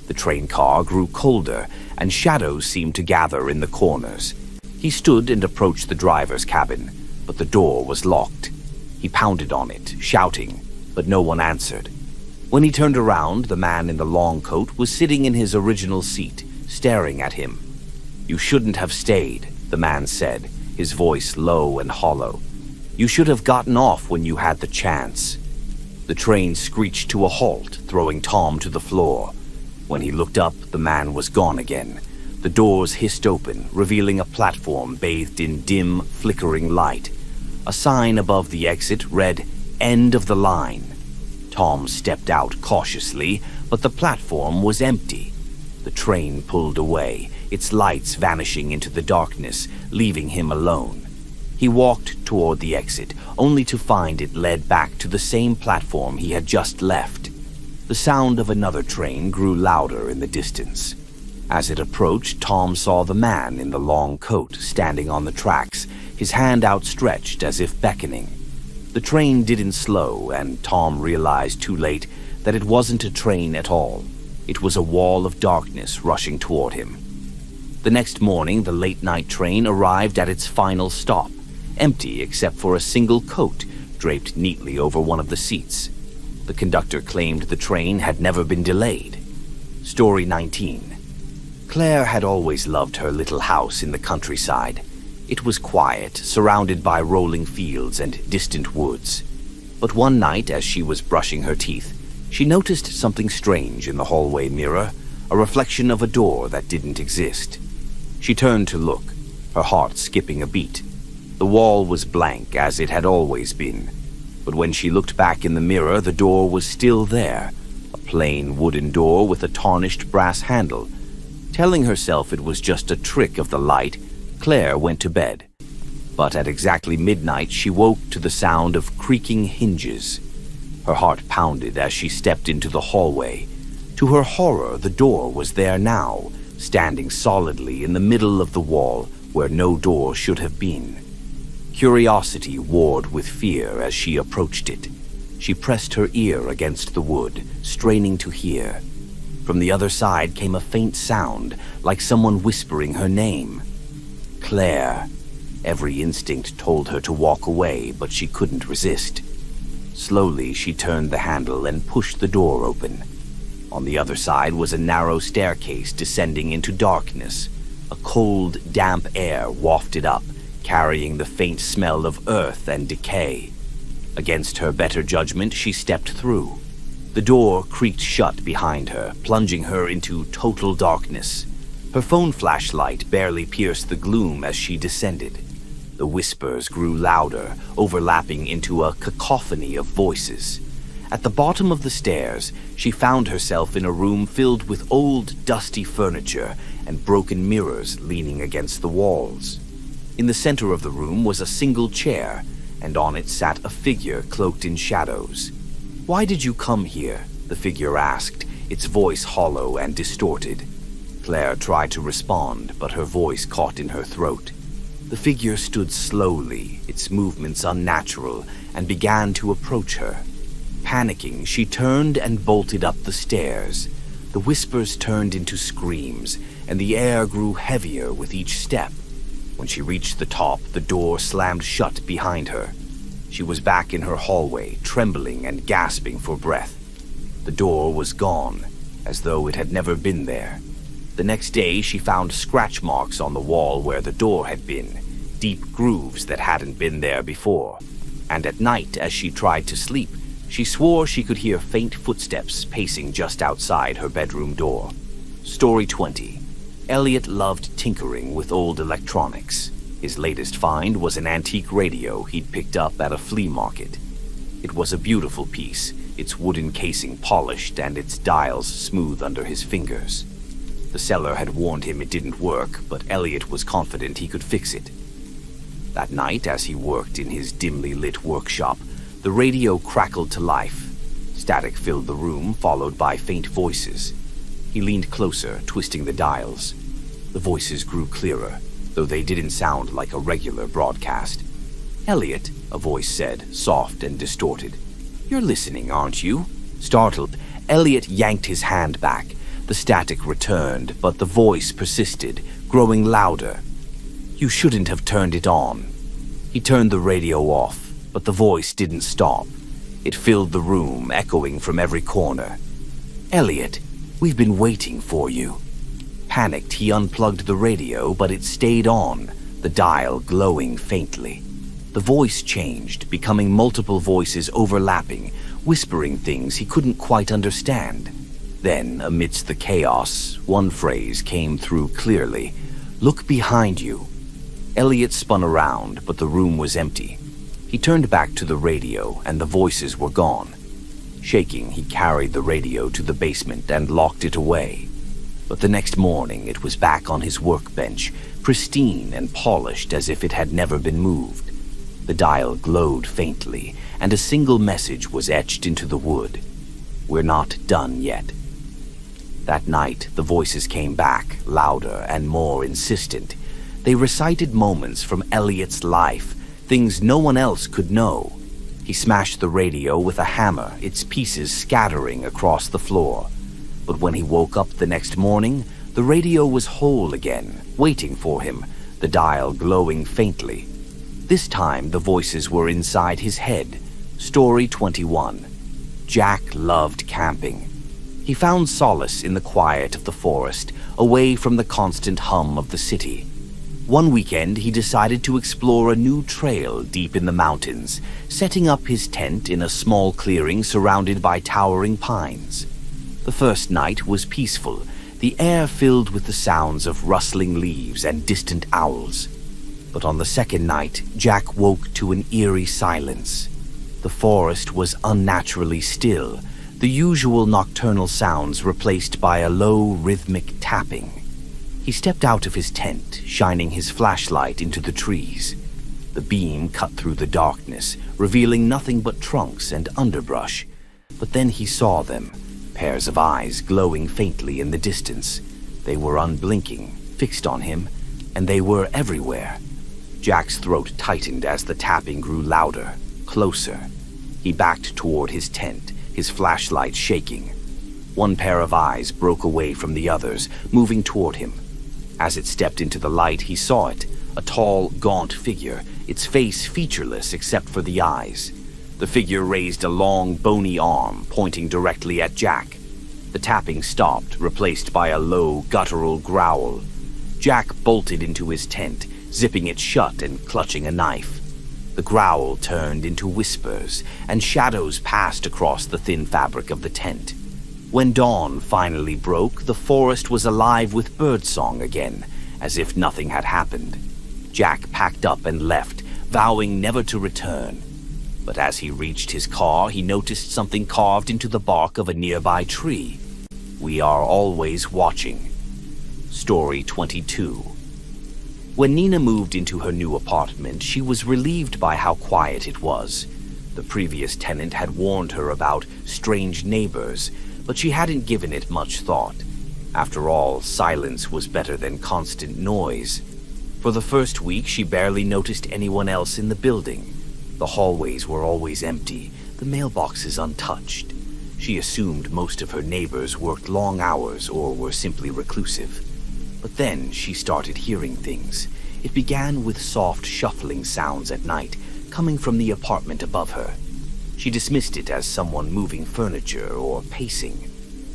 The train car grew colder, and shadows seemed to gather in the corners. He stood and approached the driver's cabin, but the door was locked. He pounded on it, shouting, but no one answered. When he turned around, the man in the long coat was sitting in his original seat, staring at him. "You shouldn't have stayed," the man said, his voice low and hollow. "You should have gotten off when you had the chance." The train screeched to a halt, throwing Tom to the floor. When he looked up, the man was gone again. The doors hissed open, revealing a platform bathed in dim, flickering light. A sign above the exit read, "End of the line." Tom stepped out cautiously, but the platform was empty. The train pulled away, its lights vanishing into the darkness, leaving him alone. He walked toward the exit, only to find it led back to the same platform he had just left. The sound of another train grew louder in the distance. As it approached, Tom saw the man in the long coat standing on the tracks, his hand outstretched as if beckoning. The train didn't slow, and Tom realized too late that it wasn't a train at all. It was a wall of darkness rushing toward him. The next morning, the late-night train arrived at its final stop, empty except for a single coat draped neatly over one of the seats. The conductor claimed the train had never been delayed. Story 19. Claire had always loved her little house in the countryside. It was quiet, surrounded by rolling fields and distant woods. But one night, as she was brushing her teeth, she noticed something strange in the hallway mirror, a reflection of a door that didn't exist. She turned to look, her heart skipping a beat. The wall was blank, as it had always been. But when she looked back in the mirror, the door was still there, a plain wooden door with a tarnished brass handle. Telling herself it was just a trick of the light, Claire went to bed. But at exactly midnight, she woke to the sound of creaking hinges. Her heart pounded as she stepped into the hallway. To her horror, the door was there now, standing solidly in the middle of the wall where no door should have been. Curiosity warred with fear as she approached it. She pressed her ear against the wood, straining to hear. From the other side came a faint sound, like someone whispering her name. Claire. Every instinct told her to walk away, but she couldn't resist. Slowly, she turned the handle and pushed the door open. On the other side was a narrow staircase descending into darkness. A cold, damp air wafted up, carrying the faint smell of earth and decay. Against her better judgment, she stepped through. The door creaked shut behind her, plunging her into total darkness. Her phone flashlight barely pierced the gloom as she descended. The whispers grew louder, overlapping into a cacophony of voices. At the bottom of the stairs, she found herself in a room filled with old, dusty furniture and broken mirrors leaning against the walls. In the center of the room was a single chair, and on it sat a figure cloaked in shadows. "Why did you come here?" the figure asked, its voice hollow and distorted. Claire tried to respond, but her voice caught in her throat. The figure stood slowly, its movements unnatural, and began to approach her. Panicking, she turned and bolted up the stairs. The whispers turned into screams, and the air grew heavier with each step. When she reached the top, the door slammed shut behind her. She was back in her hallway, trembling and gasping for breath. The door was gone, as though it had never been there. The next day, she found scratch marks on the wall where the door had been, deep grooves that hadn't been there before. And at night, as she tried to sleep, she swore she could hear faint footsteps pacing just outside her bedroom door. Story 20. Elliot loved tinkering with old electronics. His latest find was an antique radio he'd picked up at a flea market. It was a beautiful piece, its wooden casing polished and its dials smooth under his fingers. The seller had warned him it didn't work, but Elliot was confident he could fix it. That night, as he worked in his dimly lit workshop, the radio crackled to life. Static filled the room, followed by faint voices. He leaned closer, twisting the dials. The voices grew clearer, though they didn't sound like a regular broadcast. "Elliot," a voice said, soft and distorted. "You're listening, aren't you?" Startled, Elliot yanked his hand back. The static returned, but the voice persisted, growing louder. "You shouldn't have turned it on." He turned the radio off, but the voice didn't stop. It filled the room, echoing from every corner. "Elliot, we've been waiting for you." Panicked, he unplugged the radio, but it stayed on, the dial glowing faintly. The voice changed, becoming multiple voices overlapping, whispering things he couldn't quite understand. Then, amidst the chaos, one phrase came through clearly. "Look behind you." Elliot spun around, but the room was empty. He turned back to the radio, and the voices were gone. Shaking, he carried the radio to the basement and locked it away. But the next morning, it was back on his workbench, pristine and polished as if it had never been moved. The dial glowed faintly, and a single message was etched into the wood. "We're not done yet." That night, the voices came back, louder and more insistent. They recited moments from Elliot's life, things no one else could know. He smashed the radio with a hammer, its pieces scattering across the floor. But when he woke up the next morning, the radio was whole again, waiting for him, the dial glowing faintly. This time, the voices were inside his head. Story 21. Jack loved camping. He found solace in the quiet of the forest, away from the constant hum of the city. One weekend, he decided to explore a new trail deep in the mountains, setting up his tent in a small clearing surrounded by towering pines. The first night was peaceful, the air filled with the sounds of rustling leaves and distant owls. But on the second night, Jack woke to an eerie silence. The forest was unnaturally still, the usual nocturnal sounds replaced by a low, rhythmic tapping. He stepped out of his tent, shining his flashlight into the trees. The beam cut through the darkness, revealing nothing but trunks and underbrush. But then he saw them, pairs of eyes glowing faintly in the distance. They were unblinking, fixed on him, and they were everywhere. Jack's throat tightened as the tapping grew louder, closer. He backed toward his tent, his flashlight shaking. One pair of eyes broke away from the others, moving toward him. As it stepped into the light, he saw it, a tall, gaunt figure, its face featureless except for the eyes. The figure raised a long, bony arm, pointing directly at Jack. The tapping stopped, replaced by a low, guttural growl. Jack bolted into his tent, zipping it shut and clutching a knife. The growl turned into whispers, and shadows passed across the thin fabric of the tent. When dawn finally broke, the forest was alive with birdsong again, as if nothing had happened. Jack packed up and left, vowing never to return. But as he reached his car, he noticed something carved into the bark of a nearby tree. "We are always watching." Story 22. When Nina moved into her new apartment, she was relieved by how quiet it was. The previous tenant had warned her about strange neighbors, but she hadn't given it much thought. After all, silence was better than constant noise. For the first week, she barely noticed anyone else in the building. The hallways were always empty, the mailboxes untouched. She assumed most of her neighbors worked long hours or were simply reclusive. But then she started hearing things. It began with soft shuffling sounds at night, coming from the apartment above her. She dismissed it as someone moving furniture or pacing.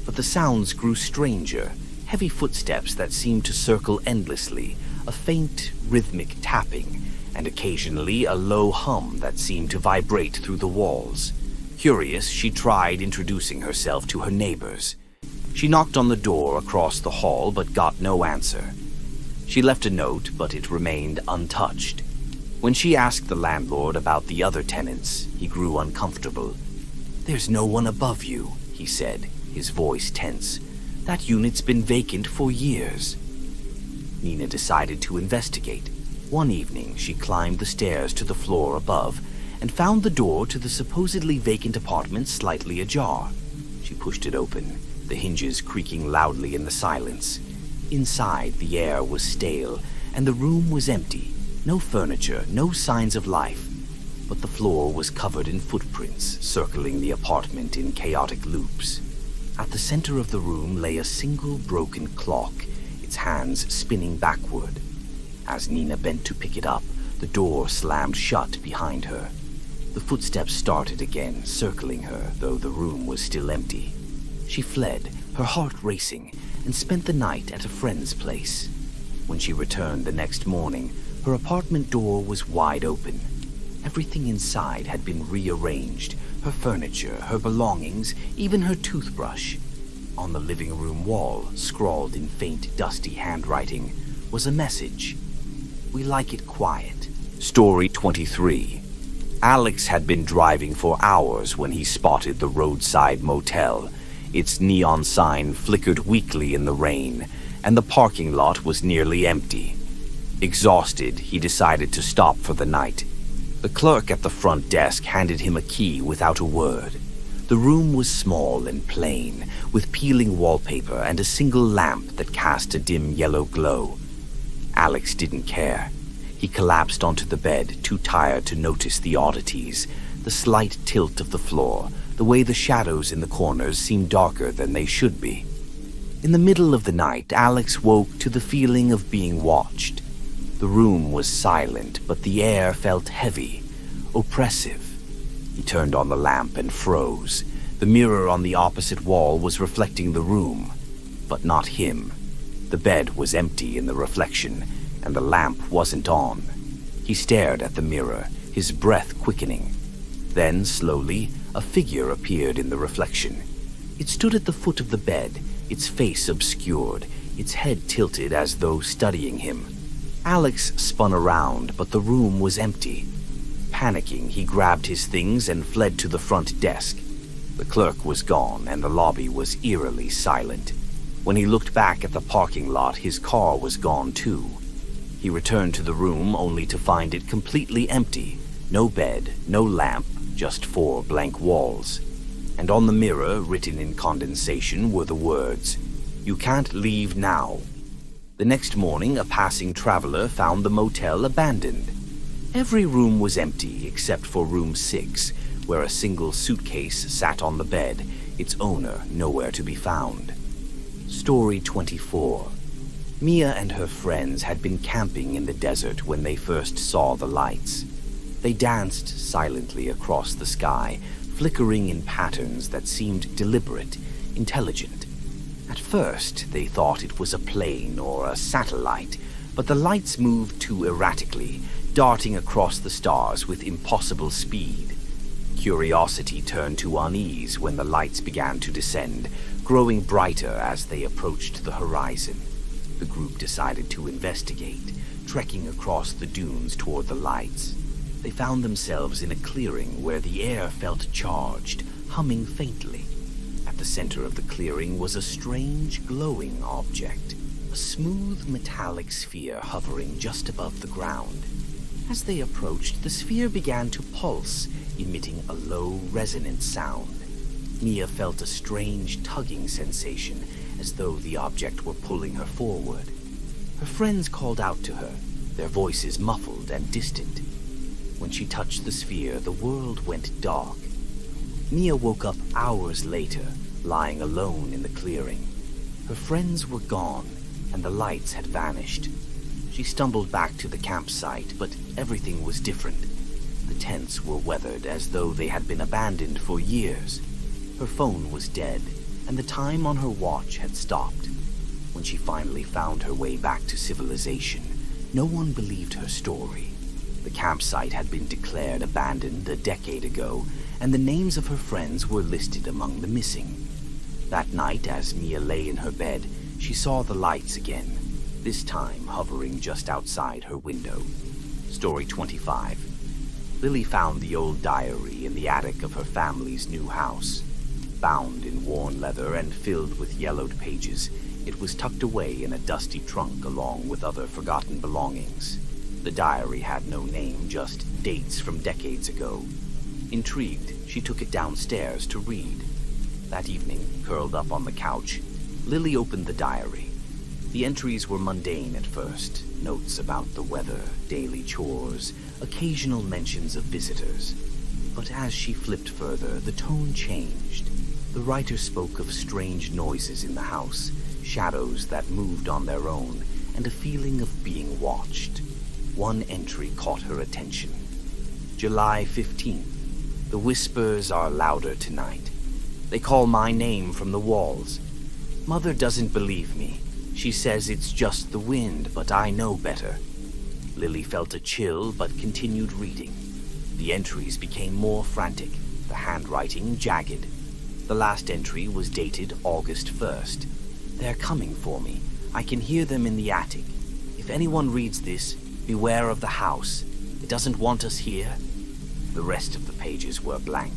But the sounds grew stranger, heavy footsteps that seemed to circle endlessly, a faint, rhythmic tapping, and occasionally a low hum that seemed to vibrate through the walls. Curious, she tried introducing herself to her neighbors. She knocked on the door across the hall but got no answer. She left a note, but it remained untouched. When she asked the landlord about the other tenants, he grew uncomfortable. "There's no one above you," he said, his voice tense. "That unit's been vacant for years." Nina decided to investigate. One evening, she climbed the stairs to the floor above and found the door to the supposedly vacant apartment slightly ajar. She pushed it open, the hinges creaking loudly in the silence. Inside, the air was stale, and the room was empty. No furniture, no signs of life. But the floor was covered in footprints, circling the apartment in chaotic loops. At the center of the room lay a single broken clock, its hands spinning backward. As Nina bent to pick it up, the door slammed shut behind her. The footsteps started again, circling her, though the room was still empty. She fled, her heart racing, and spent the night at a friend's place. When she returned the next morning, her apartment door was wide open. Everything inside had been rearranged, her furniture, her belongings, even her toothbrush. On the living room wall, scrawled in faint, dusty handwriting, was a message. "We like it quiet." Story 23. Alex had been driving for hours when he spotted the roadside motel. Its neon sign flickered weakly in the rain, and the parking lot was nearly empty. Exhausted, he decided to stop for the night. The clerk at the front desk handed him a key without a word. The room was small and plain, with peeling wallpaper and a single lamp that cast a dim yellow glow. Alex didn't care. He collapsed onto the bed, too tired to notice the oddities, the slight tilt of the floor, the way the shadows in the corners seemed darker than they should be. In the middle of the night, Alex woke to the feeling of being watched. The room was silent, but the air felt heavy, oppressive. He turned on the lamp and froze. The mirror on the opposite wall was reflecting the room, but not him. The bed was empty in the reflection, and the lamp wasn't on. He stared at the mirror, his breath quickening. Then, slowly, a figure appeared in the reflection. It stood at the foot of the bed, its face obscured, its head tilted as though studying him. Alex spun around, but the room was empty. Panicking, he grabbed his things and fled to the front desk. The clerk was gone, and the lobby was eerily silent. When he looked back at the parking lot, his car was gone too. He returned to the room only to find it completely empty. No bed, no lamp, just 4 blank walls. And on the mirror, written in condensation, were the words, "You can't leave now." The next morning, a passing traveler found the motel abandoned. Every room was empty except for room 6, where a single suitcase sat on the bed, its owner nowhere to be found. Story 24. Mia and her friends had been camping in the desert when they first saw the lights. They danced silently across the sky, flickering in patterns that seemed deliberate, intelligent. At first, they thought it was a plane or a satellite, but the lights moved too erratically, darting across the stars with impossible speed. Curiosity turned to unease when the lights began to descend, growing brighter as they approached the horizon. The group decided to investigate, trekking across the dunes toward the lights. They found themselves in a clearing where the air felt charged, humming faintly. At the center of the clearing was a strange, glowing object, a smooth metallic sphere hovering just above the ground. As they approached, the sphere began to pulse, emitting a low, resonant sound. Mia felt a strange tugging sensation, as though the object were pulling her forward. Her friends called out to her, their voices muffled and distant. When she touched the sphere, the world went dark. Mia woke up hours later, lying alone in the clearing. Her friends were gone, and the lights had vanished. She stumbled back to the campsite, but everything was different. The tents were weathered as though they had been abandoned for years. Her phone was dead, and the time on her watch had stopped. When she finally found her way back to civilization, no one believed her story. The campsite had been declared abandoned a decade ago, and the names of her friends were listed among the missing. That night, as Mia lay in her bed, she saw the lights again, this time hovering just outside her window. Story 25. Lily found the old diary in the attic of her family's new house. Bound in worn leather and filled with yellowed pages, it was tucked away in a dusty trunk along with other forgotten belongings. The diary had no name, just dates from decades ago. Intrigued, she took it downstairs to read. That evening, curled up on the couch, Lily opened the diary. The entries were mundane at first, notes about the weather, daily chores, occasional mentions of visitors. But as she flipped further, the tone changed. The writer spoke of strange noises in the house, shadows that moved on their own, and a feeling of being watched. One entry caught her attention. July 15th. The whispers are louder tonight. They call my name from the walls. Mother doesn't believe me. She says it's just the wind, but I know better. Lily felt a chill, but continued reading. The entries became more frantic, the handwriting jagged. The last entry was dated August 1st. They're coming for me. I can hear them in the attic. If anyone reads this, beware of the house. It doesn't want us here. The rest of the pages were blank.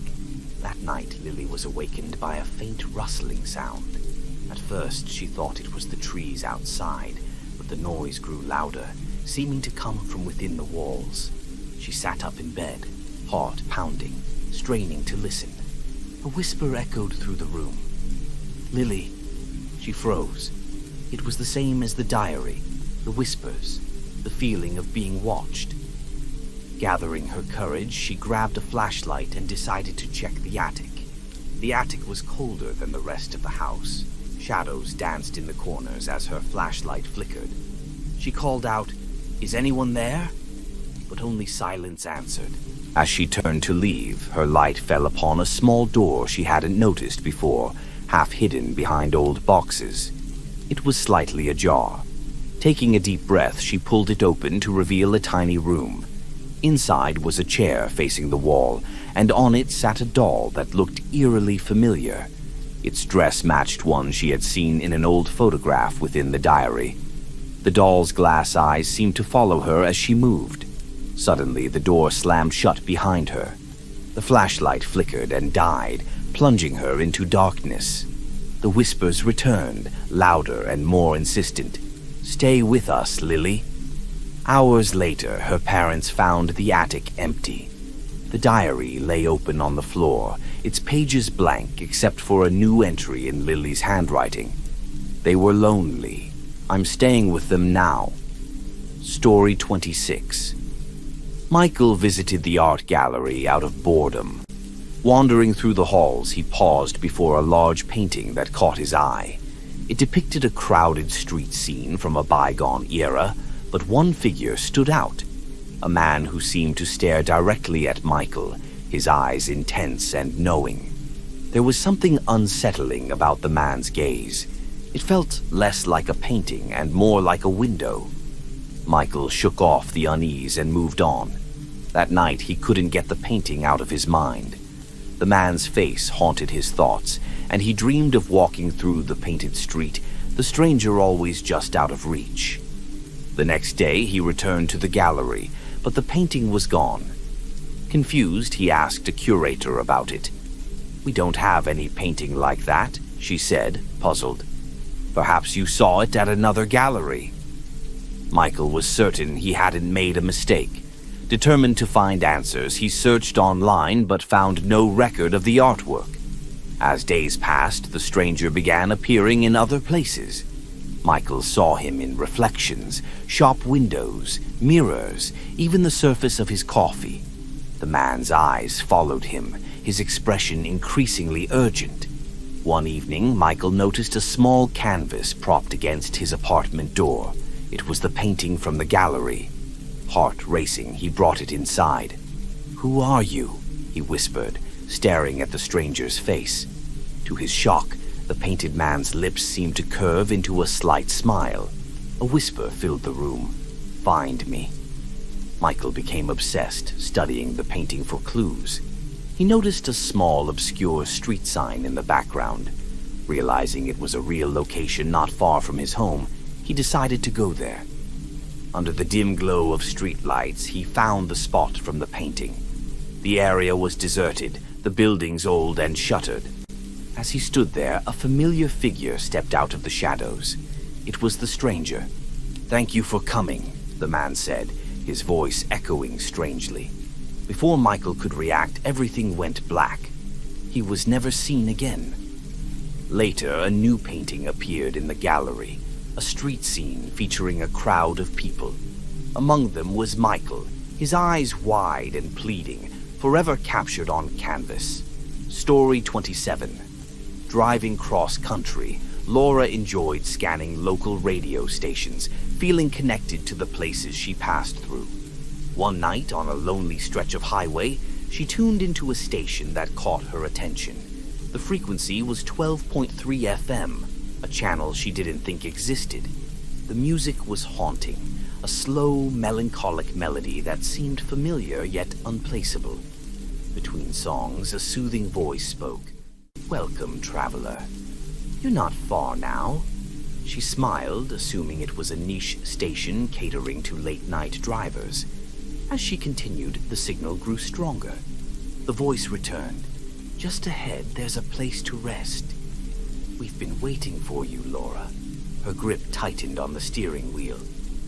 That night, Lily was awakened by a faint rustling sound. At first, she thought it was the trees outside, but the noise grew louder, seeming to come from within the walls. She sat up in bed, heart pounding, straining to listen. A whisper echoed through the room. Lily. She froze. It was the same as the diary, the whispers, the feeling of being watched. Gathering her courage, she grabbed a flashlight and decided to check the attic. The attic was colder than the rest of the house. Shadows danced in the corners as her flashlight flickered. She called out, "Is anyone there?" But only silence answered. As she turned to leave, her light fell upon a small door she hadn't noticed before, half hidden behind old boxes. It was slightly ajar. Taking a deep breath, she pulled it open to reveal a tiny room. Inside was a chair facing the wall, and on it sat a doll that looked eerily familiar. Its dress matched one she had seen in an old photograph within the diary. The doll's glass eyes seemed to follow her as she moved. Suddenly, the door slammed shut behind her. The flashlight flickered and died, plunging her into darkness. The whispers returned, louder and more insistent. "Stay with us, Lily." Hours later, her parents found the attic empty. The diary lay open on the floor, its pages blank except for a new entry in Lily's handwriting. They were lonely. I'm staying with them now. Story 26. Michael visited the art gallery out of boredom. Wandering through the halls, he paused before a large painting that caught his eye. It depicted a crowded street scene from a bygone era, but one figure stood out. A man who seemed to stare directly at Michael, his eyes intense and knowing. There was something unsettling about the man's gaze. It felt less like a painting and more like a window. Michael shook off the unease and moved on. That night, he couldn't get the painting out of his mind. The man's face haunted his thoughts, and he dreamed of walking through the painted street, the stranger always just out of reach. The next day, he returned to the gallery, but the painting was gone. Confused, he asked a curator about it. "We don't have any painting like that," she said, puzzled. "Perhaps you saw it at another gallery." Michael was certain he hadn't made a mistake. Determined to find answers, he searched online but found no record of the artwork. As days passed, the stranger began appearing in other places. Michael saw him in reflections, shop windows, mirrors, even the surface of his coffee. The man's eyes followed him, his expression increasingly urgent. One evening, Michael noticed a small canvas propped against his apartment door. It was the painting from the gallery. Heart racing, he brought it inside. "Who are you?" he whispered, staring at the stranger's face. To his shock, the painted man's lips seemed to curve into a slight smile. A whisper filled the room. "Find me." Michael became obsessed, studying the painting for clues. He noticed a small, obscure street sign in the background. Realizing it was a real location not far from his home, he decided to go there. Under the dim glow of street lights, he found the spot from the painting. The area was deserted, the buildings old and shuttered. As he stood there, a familiar figure stepped out of the shadows. It was the stranger. "Thank you for coming," the man said, his voice echoing strangely. Before Michael could react, everything went black. He was never seen again. Later, a new painting appeared in the gallery, a street scene featuring a crowd of people. Among them was Michael, his eyes wide and pleading, forever captured on canvas. Story 27. Driving cross-country, Laura enjoyed scanning local radio stations, feeling connected to the places she passed through. One night, on a lonely stretch of highway, she tuned into a station that caught her attention. The frequency was 12.3 FM, a channel she didn't think existed. The music was haunting, a slow, melancholic melody that seemed familiar yet unplaceable. Between songs, a soothing voice spoke. "Welcome, traveler. You're not far now." She smiled, assuming it was a niche station catering to late-night drivers. As she continued, the signal grew stronger. The voice returned. "Just ahead, there's a place to rest. We've been waiting for you, Laura." Her grip tightened on the steering wheel.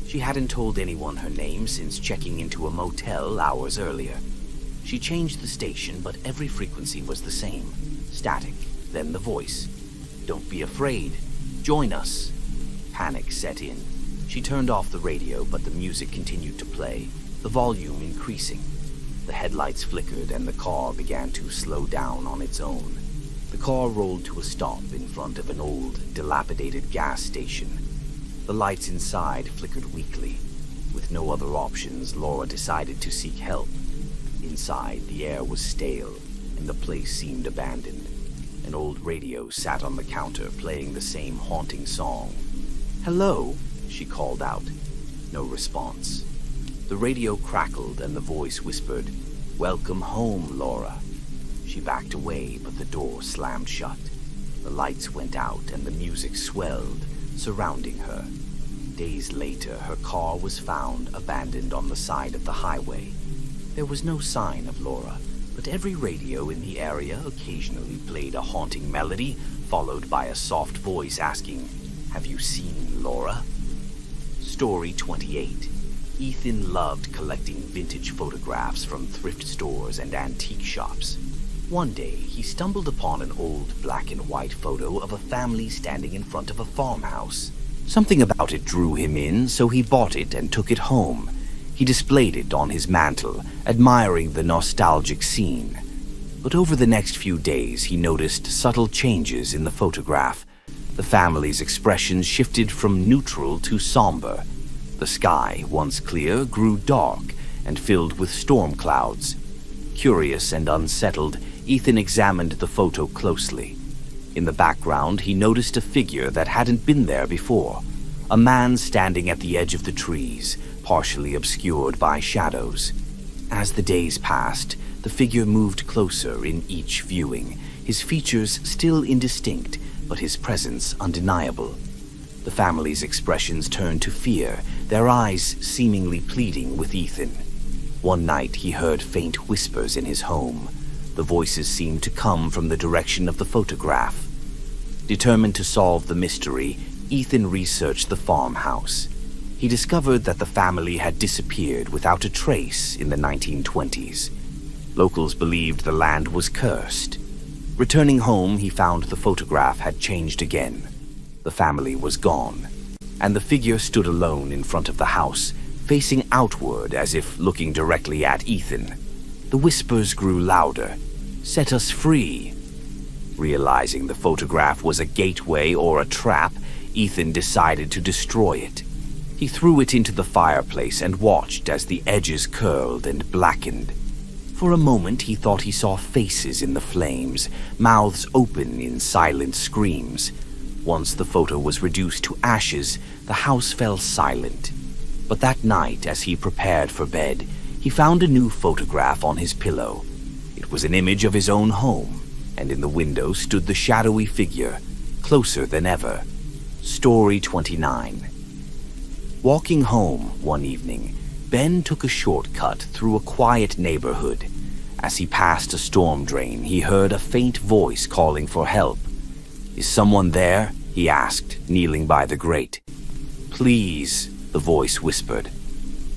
She hadn't told anyone her name since checking into a motel hours earlier. She changed the station, but every frequency was the same. Static, then the voice. "Don't be afraid. Join us." Panic set in. She turned off the radio, but the music continued to play, the volume increasing. The headlights flickered and the car began to slow down on its own. The car rolled to a stop in front of an old, dilapidated gas station. The lights inside flickered weakly. With no other options, Laura decided to seek help. Inside, the air was stale, and the place seemed abandoned. An old radio sat on the counter, playing the same haunting song. "Hello," she called out. No response. The radio crackled and the voice whispered, "Welcome home, Laura." She backed away, but the door slammed shut. The lights went out and the music swelled, surrounding her. Days later, her car was found abandoned on the side of the highway. There was no sign of Laura, but every radio in the area occasionally played a haunting melody, followed by a soft voice asking, "Have you seen Laura?" Story 28. Ethan loved collecting vintage photographs from thrift stores and antique shops. One day, he stumbled upon an old black and white photo of a family standing in front of a farmhouse. Something about it drew him in, so he bought it and took it home. He displayed it on his mantle, admiring the nostalgic scene. But over the next few days, he noticed subtle changes in the photograph. The family's expressions shifted from neutral to somber. The sky, once clear, grew dark and filled with storm clouds. Curious and unsettled, Ethan examined the photo closely. In the background, he noticed a figure that hadn't been there before. a man standing at the edge of the trees, partially obscured by shadows. As the days passed, the figure moved closer in each viewing, his features still indistinct, but his presence undeniable. The family's expressions turned to fear, their eyes seemingly pleading with Ethan. One night he heard faint whispers in his home. The voices seemed to come from the direction of the photograph. Determined to solve the mystery, Ethan researched the farmhouse. He discovered that the family had disappeared without a trace in the 1920s. Locals believed the land was cursed. Returning home, he found the photograph had changed again. The family was gone, and the figure stood alone in front of the house, facing outward as if looking directly at Ethan. The whispers grew louder. "Set us free." Realizing the photograph was a gateway or a trap, Ethan decided to destroy it. He threw it into the fireplace and watched as the edges curled and blackened. For a moment he thought he saw faces in the flames, mouths open in silent screams. Once the photo was reduced to ashes, the house fell silent. But that night, as he prepared for bed, he found a new photograph on his pillow. It was an image of his own home, and in the window stood the shadowy figure, closer than ever. Story 29. Walking home one evening, Ben took a shortcut through a quiet neighborhood. As he passed a storm drain, he heard a faint voice calling for help. "Is someone there?" he asked, kneeling by the grate. "Please," the voice whispered.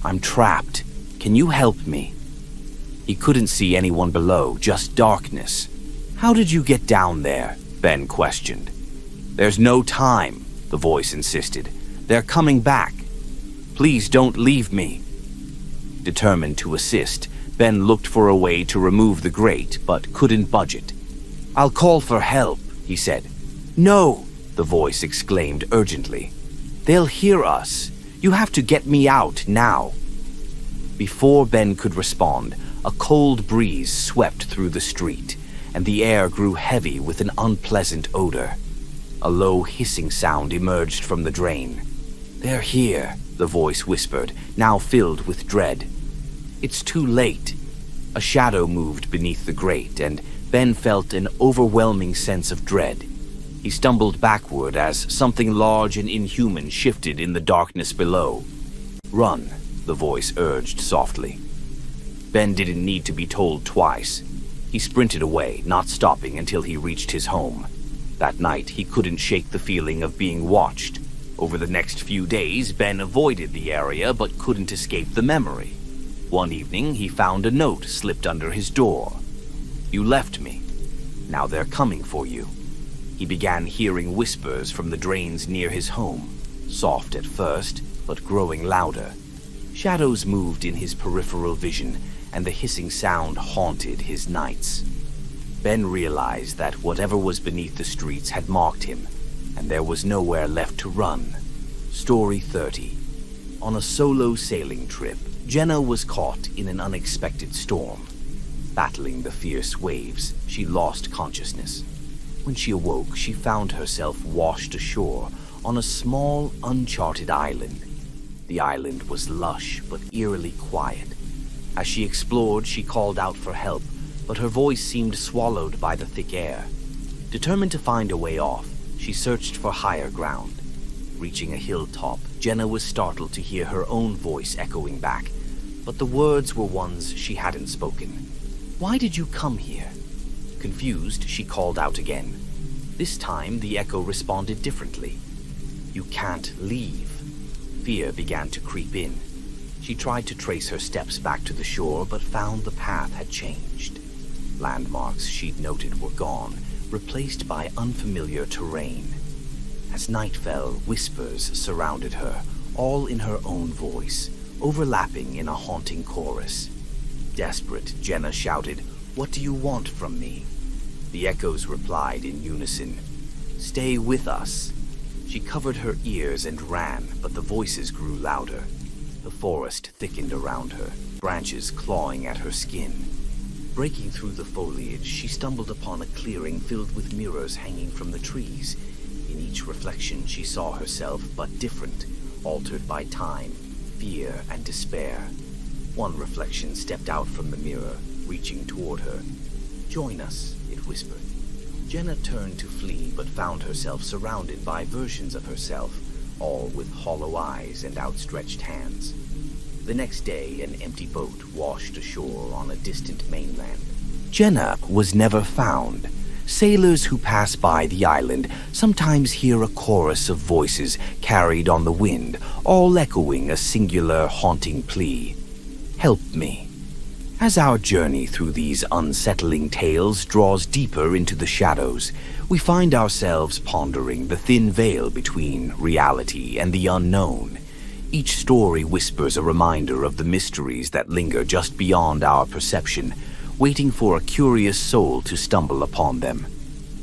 "I'm trapped. Can you help me?" He couldn't see anyone below, just darkness. "How did you get down there?" Ben questioned. "There's no time," the voice insisted. "They're coming back. Please don't leave me." Determined to assist, Ben looked for a way to remove the grate, but couldn't budge it. "I'll call for help," he said. "No," the voice exclaimed urgently. "They'll hear us. You have to get me out now." Before Ben could respond, a cold breeze swept through the street, and the air grew heavy with an unpleasant odor. A low hissing sound emerged from the drain. "They're here," the voice whispered, now filled with dread. "It's too late." A shadow moved beneath the grate, and Ben felt an overwhelming sense of dread. He stumbled backward as something large and inhuman shifted in the darkness below. "Run," the voice urged softly. Ben didn't need to be told twice. He sprinted away, not stopping until he reached his home. That night, he couldn't shake the feeling of being watched. Over the next few days, Ben avoided the area but couldn't escape the memory. One evening, he found a note slipped under his door. "You left me. Now they're coming for you." He began hearing whispers from the drains near his home, soft at first, but growing louder. Shadows moved in his peripheral vision, and the hissing sound haunted his nights. Ben realized that whatever was beneath the streets had marked him, and there was nowhere left to run. Story 30. On a solo sailing trip, Jenna was caught in an unexpected storm. Battling the fierce waves, she lost consciousness. When she awoke, she found herself washed ashore on a small, uncharted island. The island was lush but eerily quiet. As she explored, she called out for help, but her voice seemed swallowed by the thick air. Determined to find a way off, she searched for higher ground. Reaching a hilltop, Jenna was startled to hear her own voice echoing back, but the words were ones she hadn't spoken. "Why did you come here?" Confused, she called out again. This time, the echo responded differently. "You can't leave." Fear began to creep in. She tried to trace her steps back to the shore, but found the path had changed. Landmarks she'd noted were gone, replaced by unfamiliar terrain. As night fell, whispers surrounded her, all in her own voice, overlapping in a haunting chorus. Desperate, Jenna shouted, "What do you want from me?" The echoes replied in unison, "Stay with us." She covered her ears and ran, but the voices grew louder. The forest thickened around her, branches clawing at her skin. Breaking through the foliage, she stumbled upon a clearing filled with mirrors hanging from the trees. In each reflection she saw herself, but different, altered by time, fear, and despair. One reflection stepped out from the mirror, reaching toward her. "Join us," it whispered. Jenna turned to flee, but found herself surrounded by versions of herself, all with hollow eyes and outstretched hands. The next day, an empty boat washed ashore on a distant mainland. Jenna was never found. Sailors who pass by the island sometimes hear a chorus of voices carried on the wind, all echoing a singular haunting plea. "Help me." As our journey through these unsettling tales draws deeper into the shadows, we find ourselves pondering the thin veil between reality and the unknown. Each story whispers a reminder of the mysteries that linger just beyond our perception, waiting for a curious soul to stumble upon them.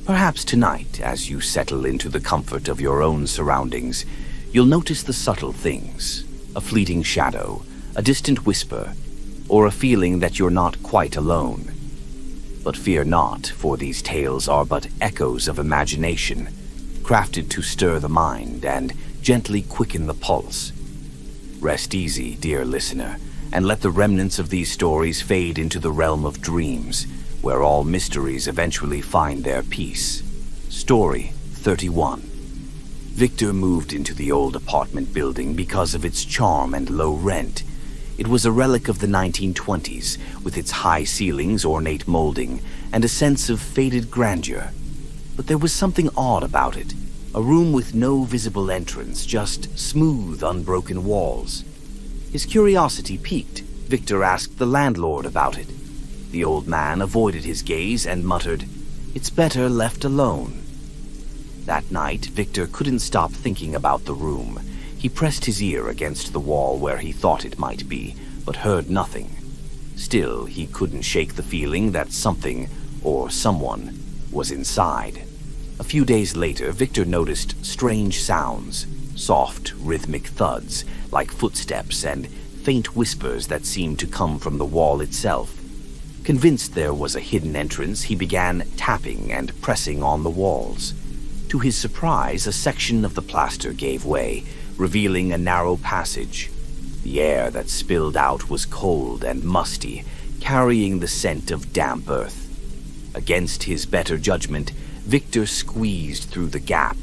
Perhaps tonight, as you settle into the comfort of your own surroundings, you'll notice the subtle things, a fleeting shadow, a distant whisper, or a feeling that you're not quite alone. But fear not, for these tales are but echoes of imagination, crafted to stir the mind and gently quicken the pulse. Rest easy, dear listener, and let the remnants of these stories fade into the realm of dreams, where all mysteries eventually find their peace. Story 31. Victor moved into the old apartment building because of its charm and low rent. It was a relic of the 1920s, with its high ceilings, ornate molding, and a sense of faded grandeur. But there was something odd about it. A room with no visible entrance, just smooth, unbroken walls. His curiosity piqued. Victor asked the landlord about it. The old man avoided his gaze and muttered, "It's better left alone." That night, Victor couldn't stop thinking about the room. He pressed his ear against the wall where he thought it might be, but heard nothing. Still, he couldn't shake the feeling that something, or someone, was inside. A few days later, Victor noticed strange sounds, soft, rhythmic thuds, like footsteps, and faint whispers that seemed to come from the wall itself. Convinced there was a hidden entrance, he began tapping and pressing on the walls. To his surprise, a section of the plaster gave way, revealing a narrow passage. The air that spilled out was cold and musty, carrying the scent of damp earth. Against his better judgment, Victor squeezed through the gap.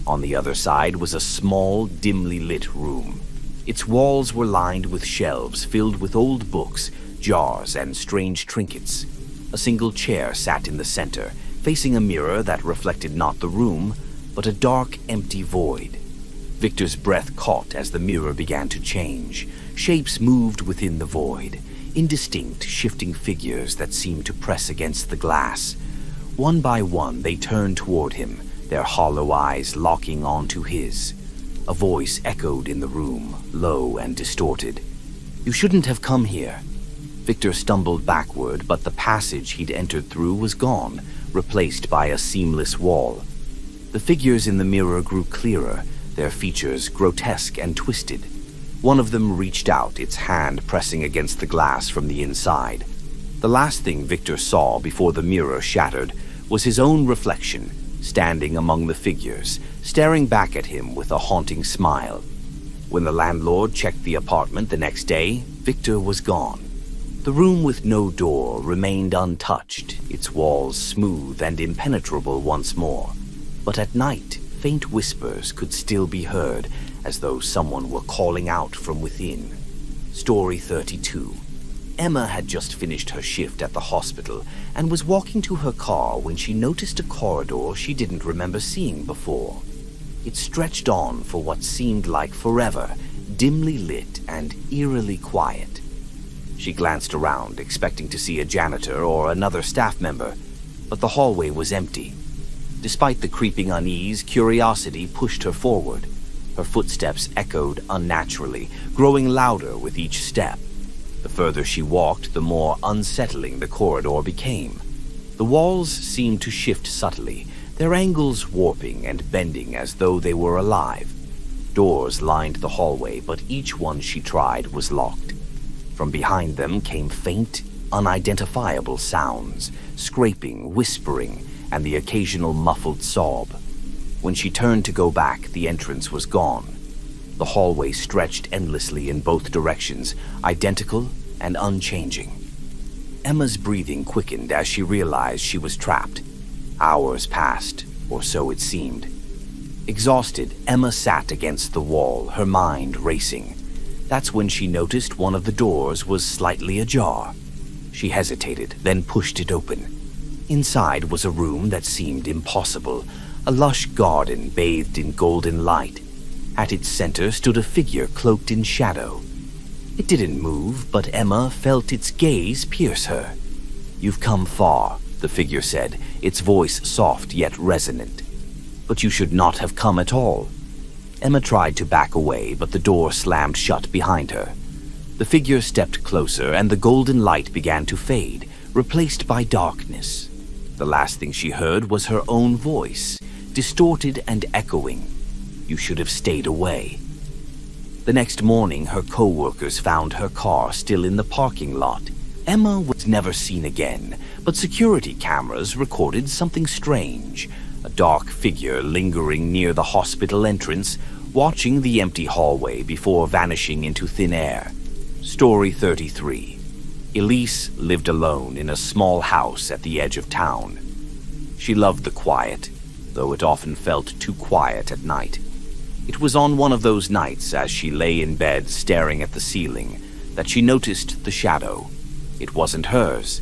On the other side was a small, dimly lit room. Its walls were lined with shelves filled with old books, jars, and strange trinkets. A single chair sat in the center, facing a mirror that reflected not the room, but a dark, empty void. Victor's breath caught as the mirror began to change. Shapes moved within the void, indistinct, shifting figures that seemed to press against the glass. One by one, they turned toward him, their hollow eyes locking onto his. A voice echoed in the room, low and distorted. "You shouldn't have come here." Victor stumbled backward, but the passage he'd entered through was gone, replaced by a seamless wall. The figures in the mirror grew clearer, their features grotesque and twisted. One of them reached out, its hand pressing against the glass from the inside. The last thing Victor saw before the mirror shattered was his own reflection, standing among the figures, staring back at him with a haunting smile. When the landlord checked the apartment the next day, Victor was gone. The room with no door remained untouched, its walls smooth and impenetrable once more. But at night, faint whispers could still be heard, as though someone were calling out from within. Story 32. Emma had just finished her shift at the hospital and was walking to her car when she noticed a corridor she didn't remember seeing before. It stretched on for what seemed like forever, dimly lit and eerily quiet. She glanced around, expecting to see a janitor or another staff member, but the hallway was empty. Despite the creeping unease, curiosity pushed her forward. Her footsteps echoed unnaturally, growing louder with each step. The further she walked, the more unsettling the corridor became. The walls seemed to shift subtly, their angles warping and bending as though they were alive. Doors lined the hallway, but each one she tried was locked. From behind them came faint, unidentifiable sounds, scraping, whispering, and the occasional muffled sob. When she turned to go back, the entrance was gone. The hallway stretched endlessly in both directions, identical and unchanging. Emma's breathing quickened as she realized she was trapped. Hours passed, or so it seemed. Exhausted, Emma sat against the wall, her mind racing. That's when she noticed one of the doors was slightly ajar. She hesitated, then pushed it open. Inside was a room that seemed impossible, a lush garden bathed in golden light. At its center stood a figure cloaked in shadow. It didn't move, but Emma felt its gaze pierce her. "You've come far," the figure said, its voice soft yet resonant. "But you should not have come at all." Emma tried to back away, but the door slammed shut behind her. The figure stepped closer, and the golden light began to fade, replaced by darkness. The last thing she heard was her own voice, distorted and echoing. "You should have stayed away." The next morning, her co-workers found her car still in the parking lot. Emma was never seen again, but security cameras recorded something strange. A dark figure lingering near the hospital entrance, watching the empty hallway before vanishing into thin air. Story 33. Elise lived alone in a small house at the edge of town. She loved the quiet, though it often felt too quiet at night. It was on one of those nights, as she lay in bed staring at the ceiling, that she noticed the shadow. It wasn't hers.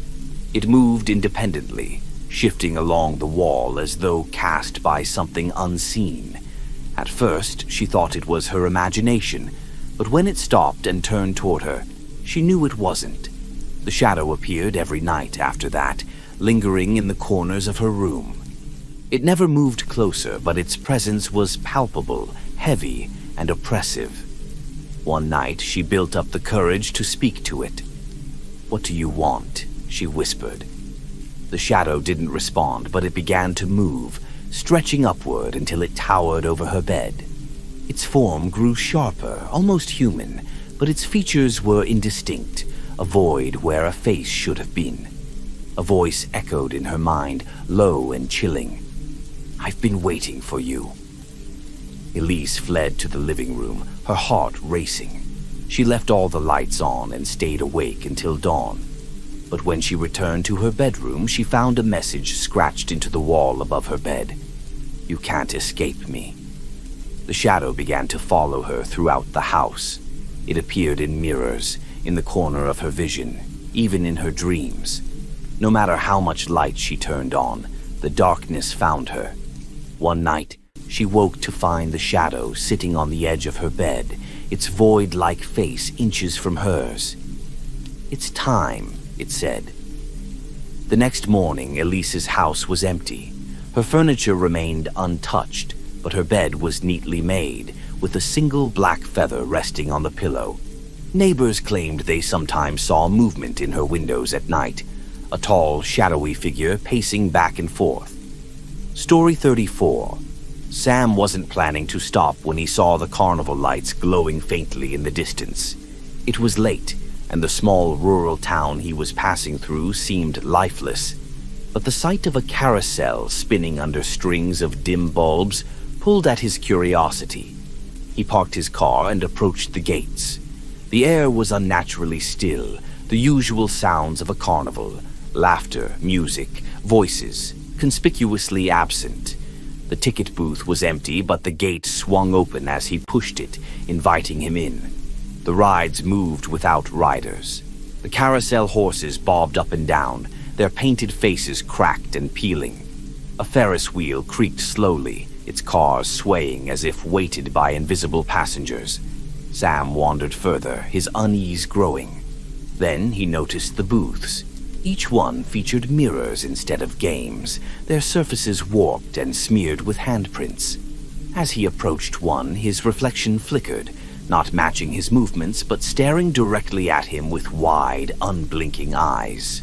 It moved independently, shifting along the wall as though cast by something unseen. At first, she thought it was her imagination, but when it stopped and turned toward her, she knew it wasn't. The shadow appeared every night after that, lingering in the corners of her room. It never moved closer, but its presence was palpable, heavy, and oppressive. One night, she built up the courage to speak to it. "What do you want?" she whispered. The shadow didn't respond, but it began to move, stretching upward until it towered over her bed. Its form grew sharper, almost human, but its features were indistinct, a void where a face should have been. A voice echoed in her mind, low and chilling. "I've been waiting for you." Elise fled to the living room, her heart racing. She left all the lights on and stayed awake until dawn. But when she returned to her bedroom, she found a message scratched into the wall above her bed. "You can't escape me." The shadow began to follow her throughout the house. It appeared in mirrors, in the corner of her vision, even in her dreams. No matter how much light she turned on, the darkness found her. One night, she woke to find the shadow sitting on the edge of her bed, its void-like face inches from hers. "It's time," it said. The next morning, Elise's house was empty. Her furniture remained untouched, but her bed was neatly made, with a single black feather resting on the pillow. Neighbors claimed they sometimes saw movement in her windows at night, a tall, shadowy figure pacing back and forth. Story 34. Sam wasn't planning to stop when he saw the carnival lights glowing faintly in the distance. It was late, and the small rural town he was passing through seemed lifeless. But the sight of a carousel spinning under strings of dim bulbs pulled at his curiosity. He parked his car and approached the gates. The air was unnaturally still, the usual sounds of a carnival, laughter, music, voices, conspicuously absent. The ticket booth was empty, but the gate swung open as he pushed it, inviting him in. The rides moved without riders. The carousel horses bobbed up and down, their painted faces cracked and peeling. A Ferris wheel creaked slowly, its cars swaying as if weighted by invisible passengers. Sam wandered further, his unease growing. Then he noticed the booths. Each one featured mirrors instead of games, their surfaces warped and smeared with handprints. As he approached one, his reflection flickered, not matching his movements, but staring directly at him with wide, unblinking eyes.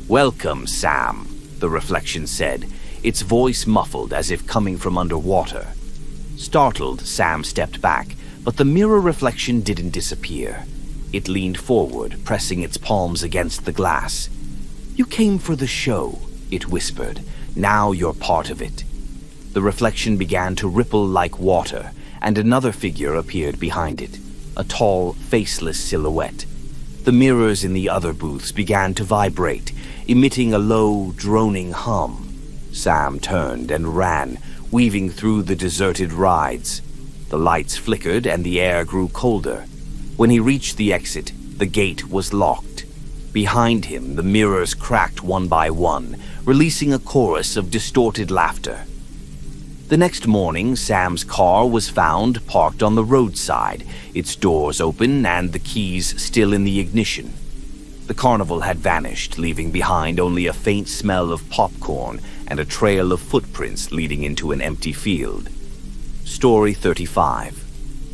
"Welcome, Sam," the reflection said, its voice muffled as if coming from underwater. Startled, Sam stepped back, but the mirror reflection didn't disappear. It leaned forward, pressing its palms against the glass. "You came for the show," it whispered. "Now you're part of it." The reflection began to ripple like water, and another figure appeared behind it, a tall, faceless silhouette. The mirrors in the other booths began to vibrate, emitting a low, droning hum. Sam turned and ran, weaving through the deserted rides. The lights flickered and the air grew colder. When he reached the exit, the gate was locked. Behind him, the mirrors cracked one by one, releasing a chorus of distorted laughter. The next morning, Sam's car was found parked on the roadside, its doors open and the keys still in the ignition. The carnival had vanished, leaving behind only a faint smell of popcorn and a trail of footprints leading into an empty field. Story 35.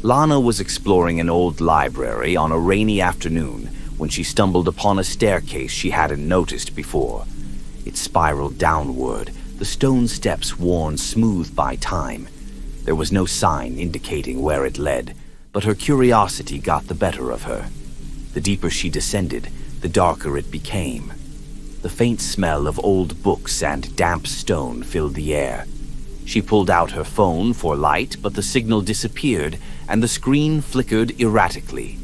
Lana was exploring an old library on a rainy afternoon when she stumbled upon a staircase she hadn't noticed before. It spiraled downward, the stone steps worn smooth by time. There was no sign indicating where it led, but her curiosity got the better of her. The deeper she descended, the darker it became. The faint smell of old books and damp stone filled the air. She pulled out her phone for light, but the signal disappeared and the screen flickered erratically.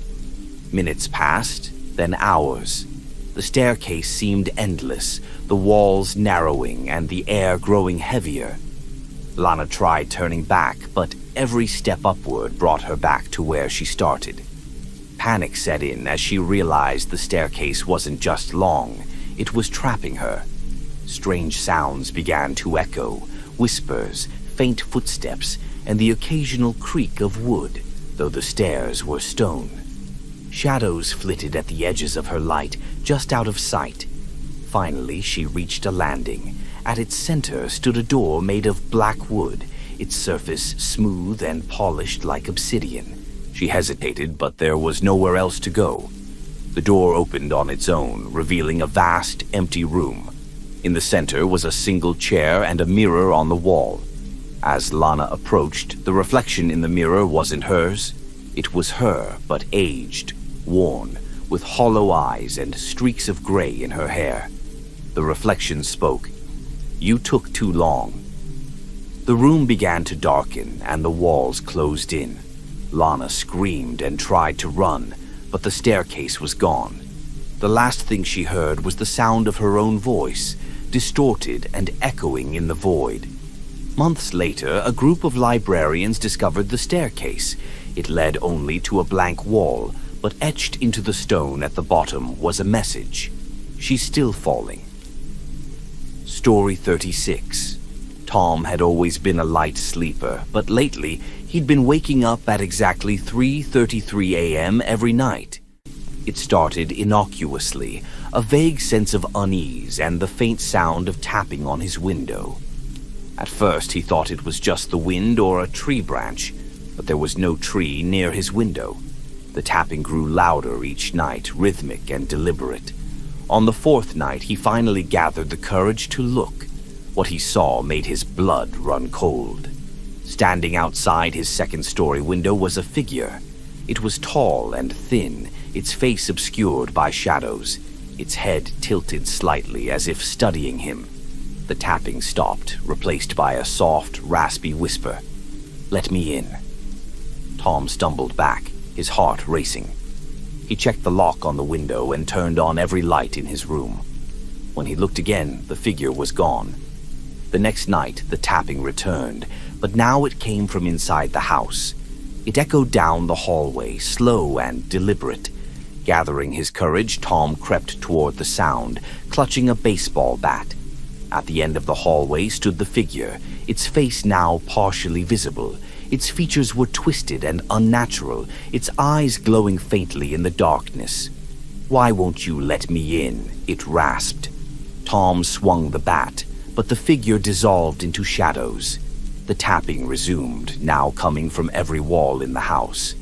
Minutes passed, then hours. The staircase seemed endless, the walls narrowing and the air growing heavier. Lana tried turning back, but every step upward brought her back to where she started. Panic set in as she realized the staircase wasn't just long, it was trapping her. Strange sounds began to echo, whispers, faint footsteps, and the occasional creak of wood, though the stairs were stone. Shadows flitted at the edges of her light, just out of sight. Finally, she reached a landing. At its center stood a door made of black wood, its surface smooth and polished like obsidian. She hesitated, but there was nowhere else to go. The door opened on its own, revealing a vast, empty room. In the center was a single chair and a mirror on the wall. As Lana approached, the reflection in the mirror wasn't hers. It was her, but aged, worn, with hollow eyes and streaks of gray in her hair. The reflection spoke. "You took too long." The room began to darken and the walls closed in. Lana screamed and tried to run, but the staircase was gone. The last thing she heard was the sound of her own voice, distorted and echoing in the void. Months later, a group of librarians discovered the staircase. It led only to a blank wall, but etched into the stone at the bottom was a message. "She's still falling." Story 36. Tom had always been a light sleeper, but lately he'd been waking up at exactly 3:33 a.m. every night. It started innocuously, a vague sense of unease and the faint sound of tapping on his window. At first he thought it was just the wind or a tree branch, but there was no tree near his window. The tapping grew louder each night, rhythmic and deliberate. On the fourth night, he finally gathered the courage to look. What he saw made his blood run cold. Standing outside his second-story window was a figure. It was tall and thin, its face obscured by shadows, its head tilted slightly as if studying him. The tapping stopped, replaced by a soft, raspy whisper. "Let me in." Tom stumbled back, his heart racing. He checked the lock on the window and turned on every light in his room. When he looked again, the figure was gone. The next night, the tapping returned, but now it came from inside the house. It echoed down the hallway, slow and deliberate. Gathering his courage, Tom crept toward the sound, clutching a baseball bat. At the end of the hallway stood the figure, its face now partially visible. Its features were twisted and unnatural, its eyes glowing faintly in the darkness. "Why won't you let me in?" it rasped. Tom swung the bat, but the figure dissolved into shadows. The tapping resumed, now coming from every wall in the house.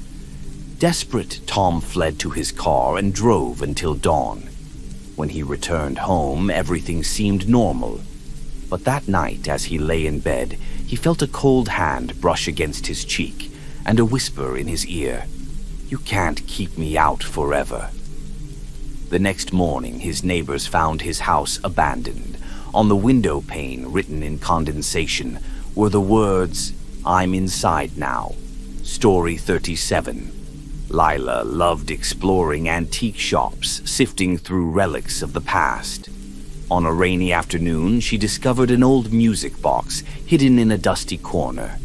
Desperate, Tom fled to his car and drove until dawn. When he returned home, everything seemed normal. But that night, as he lay in bed, he felt a cold hand brush against his cheek and a whisper in his ear. "You can't keep me out forever." The next morning, his neighbors found his house abandoned. On the window pane, written in condensation, were the words, "I'm inside now." Story 37. Lila loved exploring antique shops, sifting through relics of the past. On a rainy afternoon, she discovered an old music box hidden in a dusty corner.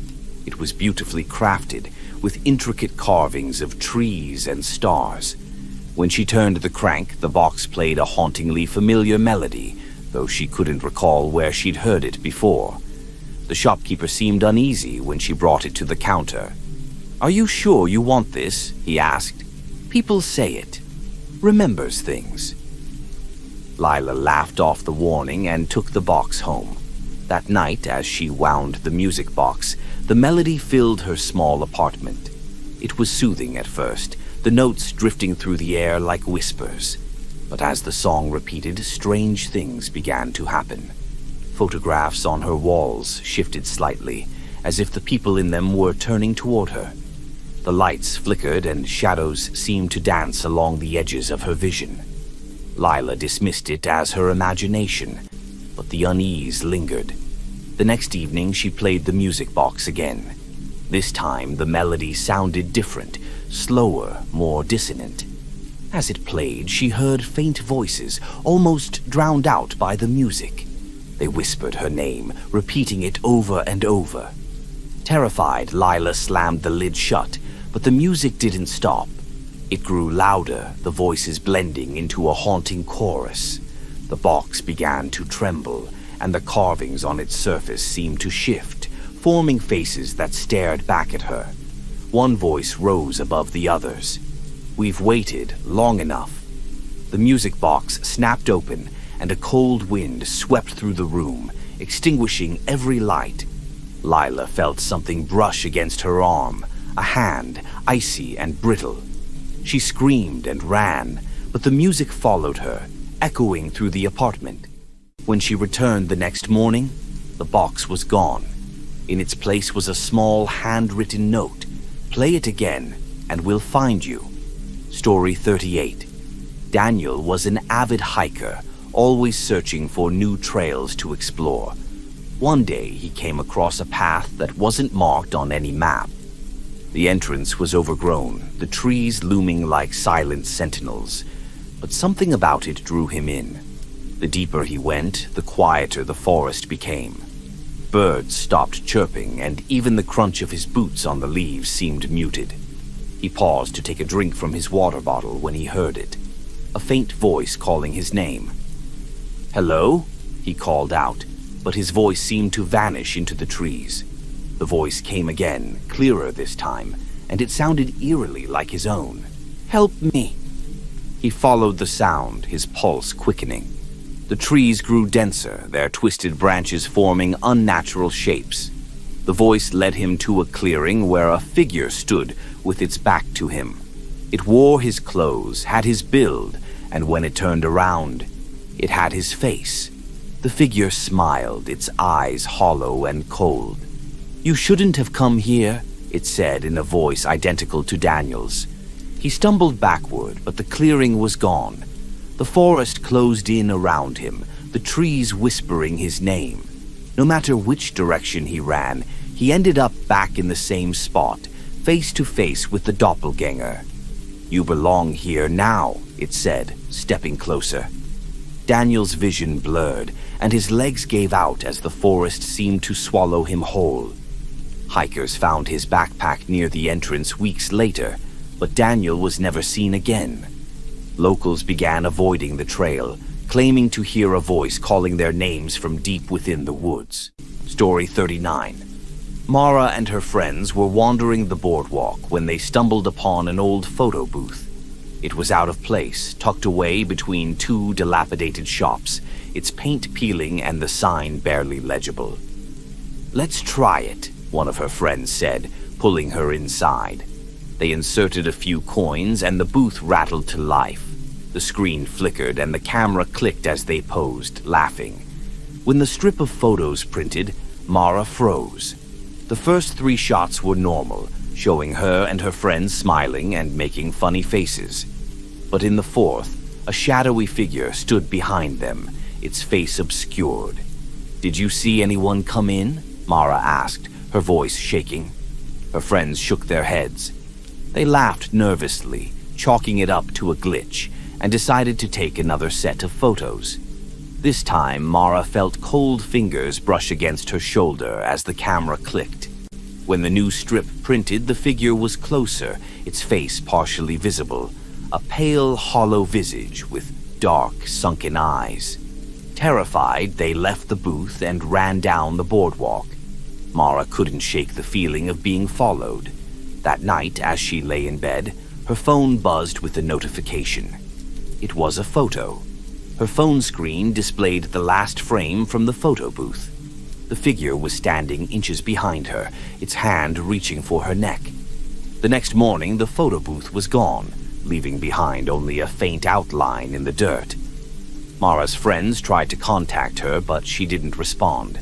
It was beautifully crafted, with intricate carvings of trees and stars. When she turned the crank, the box played a hauntingly familiar melody, though she couldn't recall where she'd heard it before. The shopkeeper seemed uneasy when she brought it to the counter. "Are you sure you want this?" he asked. "People say it remembers things." Lila laughed off the warning and took the box home. That night, as she wound the music box, the melody filled her small apartment. It was soothing at first, the notes drifting through the air like whispers. But as the song repeated, strange things began to happen. Photographs on her walls shifted slightly, as if the people in them were turning toward her. The lights flickered and shadows seemed to dance along the edges of her vision. Lila dismissed it as her imagination, but the unease lingered. The next evening she played the music box again. This time the melody sounded different, slower, more dissonant. As it played, she heard faint voices, almost drowned out by the music. They whispered her name, repeating it over and over. Terrified, Lila slammed the lid shut, but the music didn't stop. It grew louder, the voices blending into a haunting chorus. The box began to tremble, and the carvings on its surface seemed to shift, forming faces that stared back at her. One voice rose above the others. "We've waited long enough." The music box snapped open, and a cold wind swept through the room, extinguishing every light. Lila felt something brush against her arm, a hand, icy and brittle. She screamed and ran, but the music followed her, echoing through the apartment. When she returned the next morning, the box was gone. In its place was a small handwritten note. "Play it again, and we'll find you." Story 38. Daniel was an avid hiker, always searching for new trails to explore. One day he came across a path that wasn't marked on any map. The entrance was overgrown, the trees looming like silent sentinels, but something about it drew him in. The deeper he went, the quieter the forest became. Birds stopped chirping, and even the crunch of his boots on the leaves seemed muted. He paused to take a drink from his water bottle when he heard it. A faint voice calling his name. "Hello?" he called out, but his voice seemed to vanish into the trees. The voice came again, clearer this time, and it sounded eerily like his own. "Help me." He followed the sound, his pulse quickening. The trees grew denser, their twisted branches forming unnatural shapes. The voice led him to a clearing where a figure stood with its back to him. It wore his clothes, had his build, and when it turned around, it had his face. The figure smiled, its eyes hollow and cold. "You shouldn't have come here," it said in a voice identical to Daniel's. He stumbled backward, but the clearing was gone. The forest closed in around him, the trees whispering his name. No matter which direction he ran, he ended up back in the same spot, face to face with the doppelganger. "You belong here now," it said, stepping closer. Daniel's vision blurred, and his legs gave out as the forest seemed to swallow him whole. Hikers found his backpack near the entrance weeks later, but Daniel was never seen again. Locals began avoiding the trail, claiming to hear a voice calling their names from deep within the woods. Story 39. Mara and her friends were wandering the boardwalk when they stumbled upon an old photo booth. It was out of place, tucked away between two dilapidated shops, its paint peeling and the sign barely legible. "Let's try it," one of her friends said, pulling her inside. They inserted a few coins and the booth rattled to life. The screen flickered and the camera clicked as they posed, laughing. When the strip of photos printed, Mara froze. The first 3 shots were normal, showing her and her friends smiling and making funny faces. But in the 4th, a shadowy figure stood behind them, its face obscured. "Did you see anyone come in?" Mara asked, her voice shaking. Her friends shook their heads. They laughed nervously, chalking it up to a glitch, and decided to take another set of photos. This time, Mara felt cold fingers brush against her shoulder as the camera clicked. When the new strip printed, the figure was closer, its face partially visible, a pale, hollow visage with dark, sunken eyes. Terrified, they left the booth and ran down the boardwalk. Mara couldn't shake the feeling of being followed. That night, as she lay in bed, her phone buzzed with a notification. It was a photo. Her phone screen displayed the last frame from the photo booth. The figure was standing inches behind her, its hand reaching for her neck. The next morning, the photo booth was gone, leaving behind only a faint outline in the dirt. Mara's friends tried to contact her, but she didn't respond.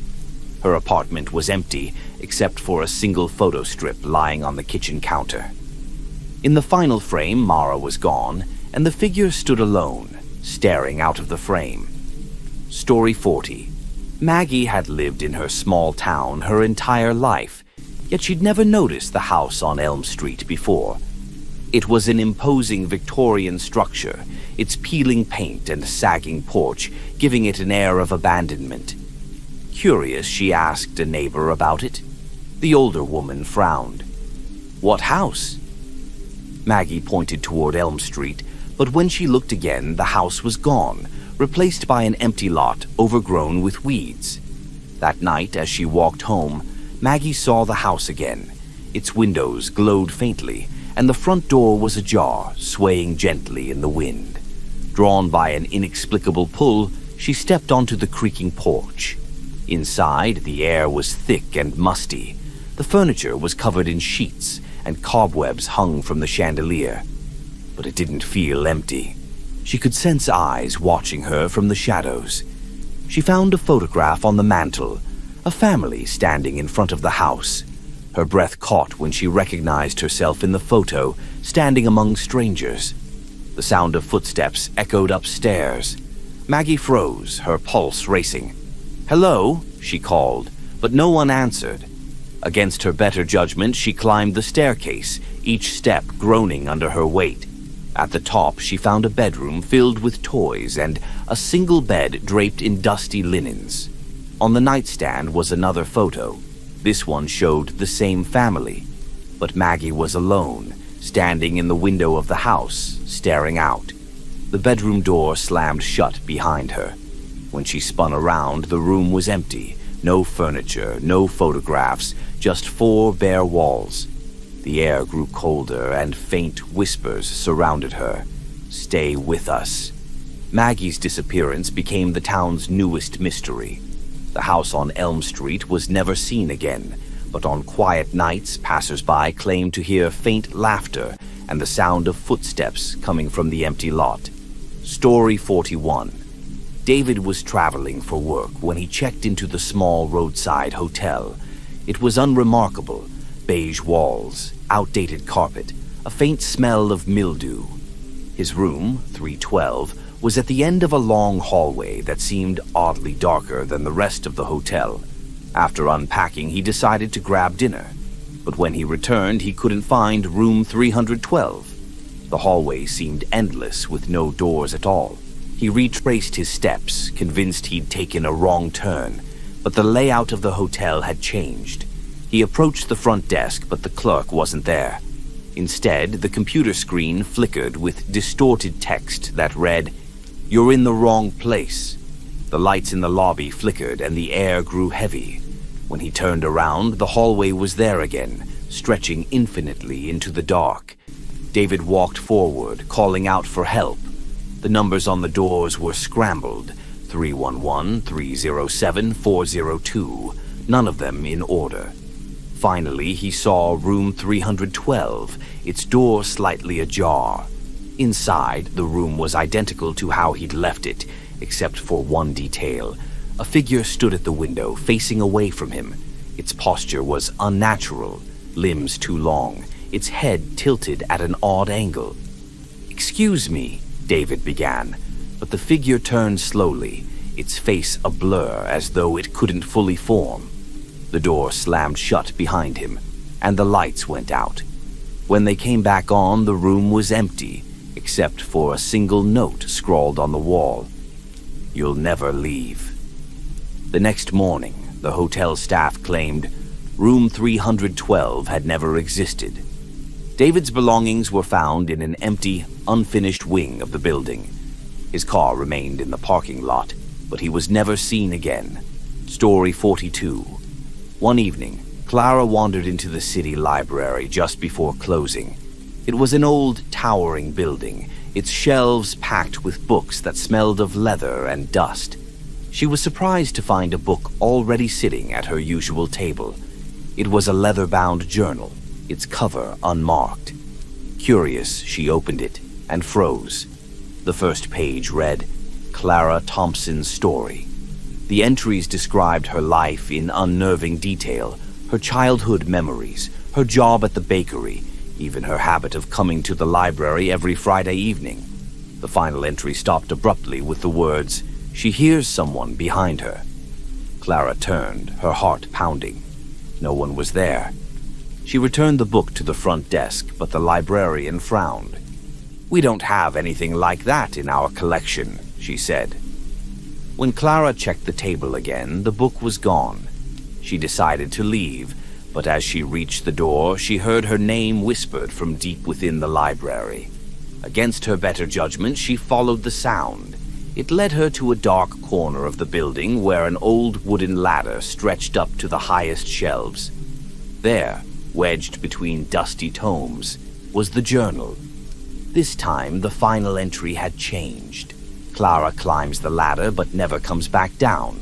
Her apartment was empty, except for a single photo strip lying on the kitchen counter. In the final frame, Mara was gone, and the figure stood alone, staring out of the frame. Story 40. Maggie had lived in her small town her entire life, yet she'd never noticed the house on Elm Street before. It was an imposing Victorian structure, its peeling paint and sagging porch giving it an air of abandonment. Curious, she asked a neighbor about it. The older woman frowned. "What house?" Maggie pointed toward Elm Street, but when she looked again, the house was gone, replaced by an empty lot overgrown with weeds. That night, as she walked home, Maggie saw the house again. Its windows glowed faintly, and the front door was ajar, swaying gently in the wind. Drawn by an inexplicable pull, she stepped onto the creaking porch. Inside, the air was thick and musty. The furniture was covered in sheets, and cobwebs hung from the chandelier. But it didn't feel empty. She could sense eyes watching her from the shadows. She found a photograph on the mantel, a family standing in front of the house. Her breath caught when she recognized herself in the photo, standing among strangers. The sound of footsteps echoed upstairs. Maggie froze, her pulse racing. "Hello," she called, but no one answered. Against her better judgment, she climbed the staircase, each step groaning under her weight. At the top, she found a bedroom filled with toys and a single bed draped in dusty linens. On the nightstand was another photo. This one showed the same family, but Maggie was alone, standing in the window of the house, staring out. The bedroom door slammed shut behind her. When she spun around, the room was empty. No furniture, no photographs, just 4 bare walls. The air grew colder and faint whispers surrounded her. "Stay with us." Maggie's disappearance became the town's newest mystery. The house on Elm Street was never seen again, but on quiet nights, passers-by claimed to hear faint laughter and the sound of footsteps coming from the empty lot. Story 41. David was traveling for work when he checked into the small roadside hotel. It was unremarkable. Beige walls, outdated carpet, a faint smell of mildew. His room, 312, was at the end of a long hallway that seemed oddly darker than the rest of the hotel. After unpacking, he decided to grab dinner, but when he returned, he couldn't find room 312. The hallway seemed endless with no doors at all. He retraced his steps, convinced he'd taken a wrong turn, but the layout of the hotel had changed. He approached the front desk, but the clerk wasn't there. Instead, the computer screen flickered with distorted text that read, "You're in the wrong place." The lights in the lobby flickered and the air grew heavy. When he turned around, the hallway was there again, stretching infinitely into the dark. David walked forward, calling out for help. The numbers on the doors were scrambled, 311, 307, 402, none of them in order. Finally, he saw room 312, its door slightly ajar. Inside, the room was identical to how he'd left it, except for one detail. A figure stood at the window, facing away from him. Its posture was unnatural, limbs too long, its head tilted at an odd angle. "Excuse me," David began, but the figure turned slowly, its face a blur as though it couldn't fully form. The door slammed shut behind him, and the lights went out. When they came back on, the room was empty, except for a single note scrawled on the wall. "You'll never leave." The next morning, the hotel staff claimed room 312 had never existed. David's belongings were found in an empty, unfinished wing of the building. His car remained in the parking lot, but he was never seen again. Story 42. One evening, Clara wandered into the city library just before closing. It was an old, towering building, its shelves packed with books that smelled of leather and dust. She was surprised to find a book already sitting at her usual table. It was a leather-bound journal, its cover unmarked. Curious, she opened it and froze. The first page read, "Clara Thompson's Story." The entries described her life in unnerving detail, her childhood memories, her job at the bakery, even her habit of coming to the library every Friday evening. The final entry stopped abruptly with the words, "She hears someone behind her." Clara turned, her heart pounding. No one was there. She returned the book to the front desk, but the librarian frowned. "We don't have anything like that in our collection," she said. When Clara checked the table again, the book was gone. She decided to leave, but as she reached the door, she heard her name whispered from deep within the library. Against her better judgment, she followed the sound. It led her to a dark corner of the building where an old wooden ladder stretched up to the highest shelves. There, wedged between dusty tomes, was the journal. This time, the final entry had changed. Clara climbs the ladder but never comes back down.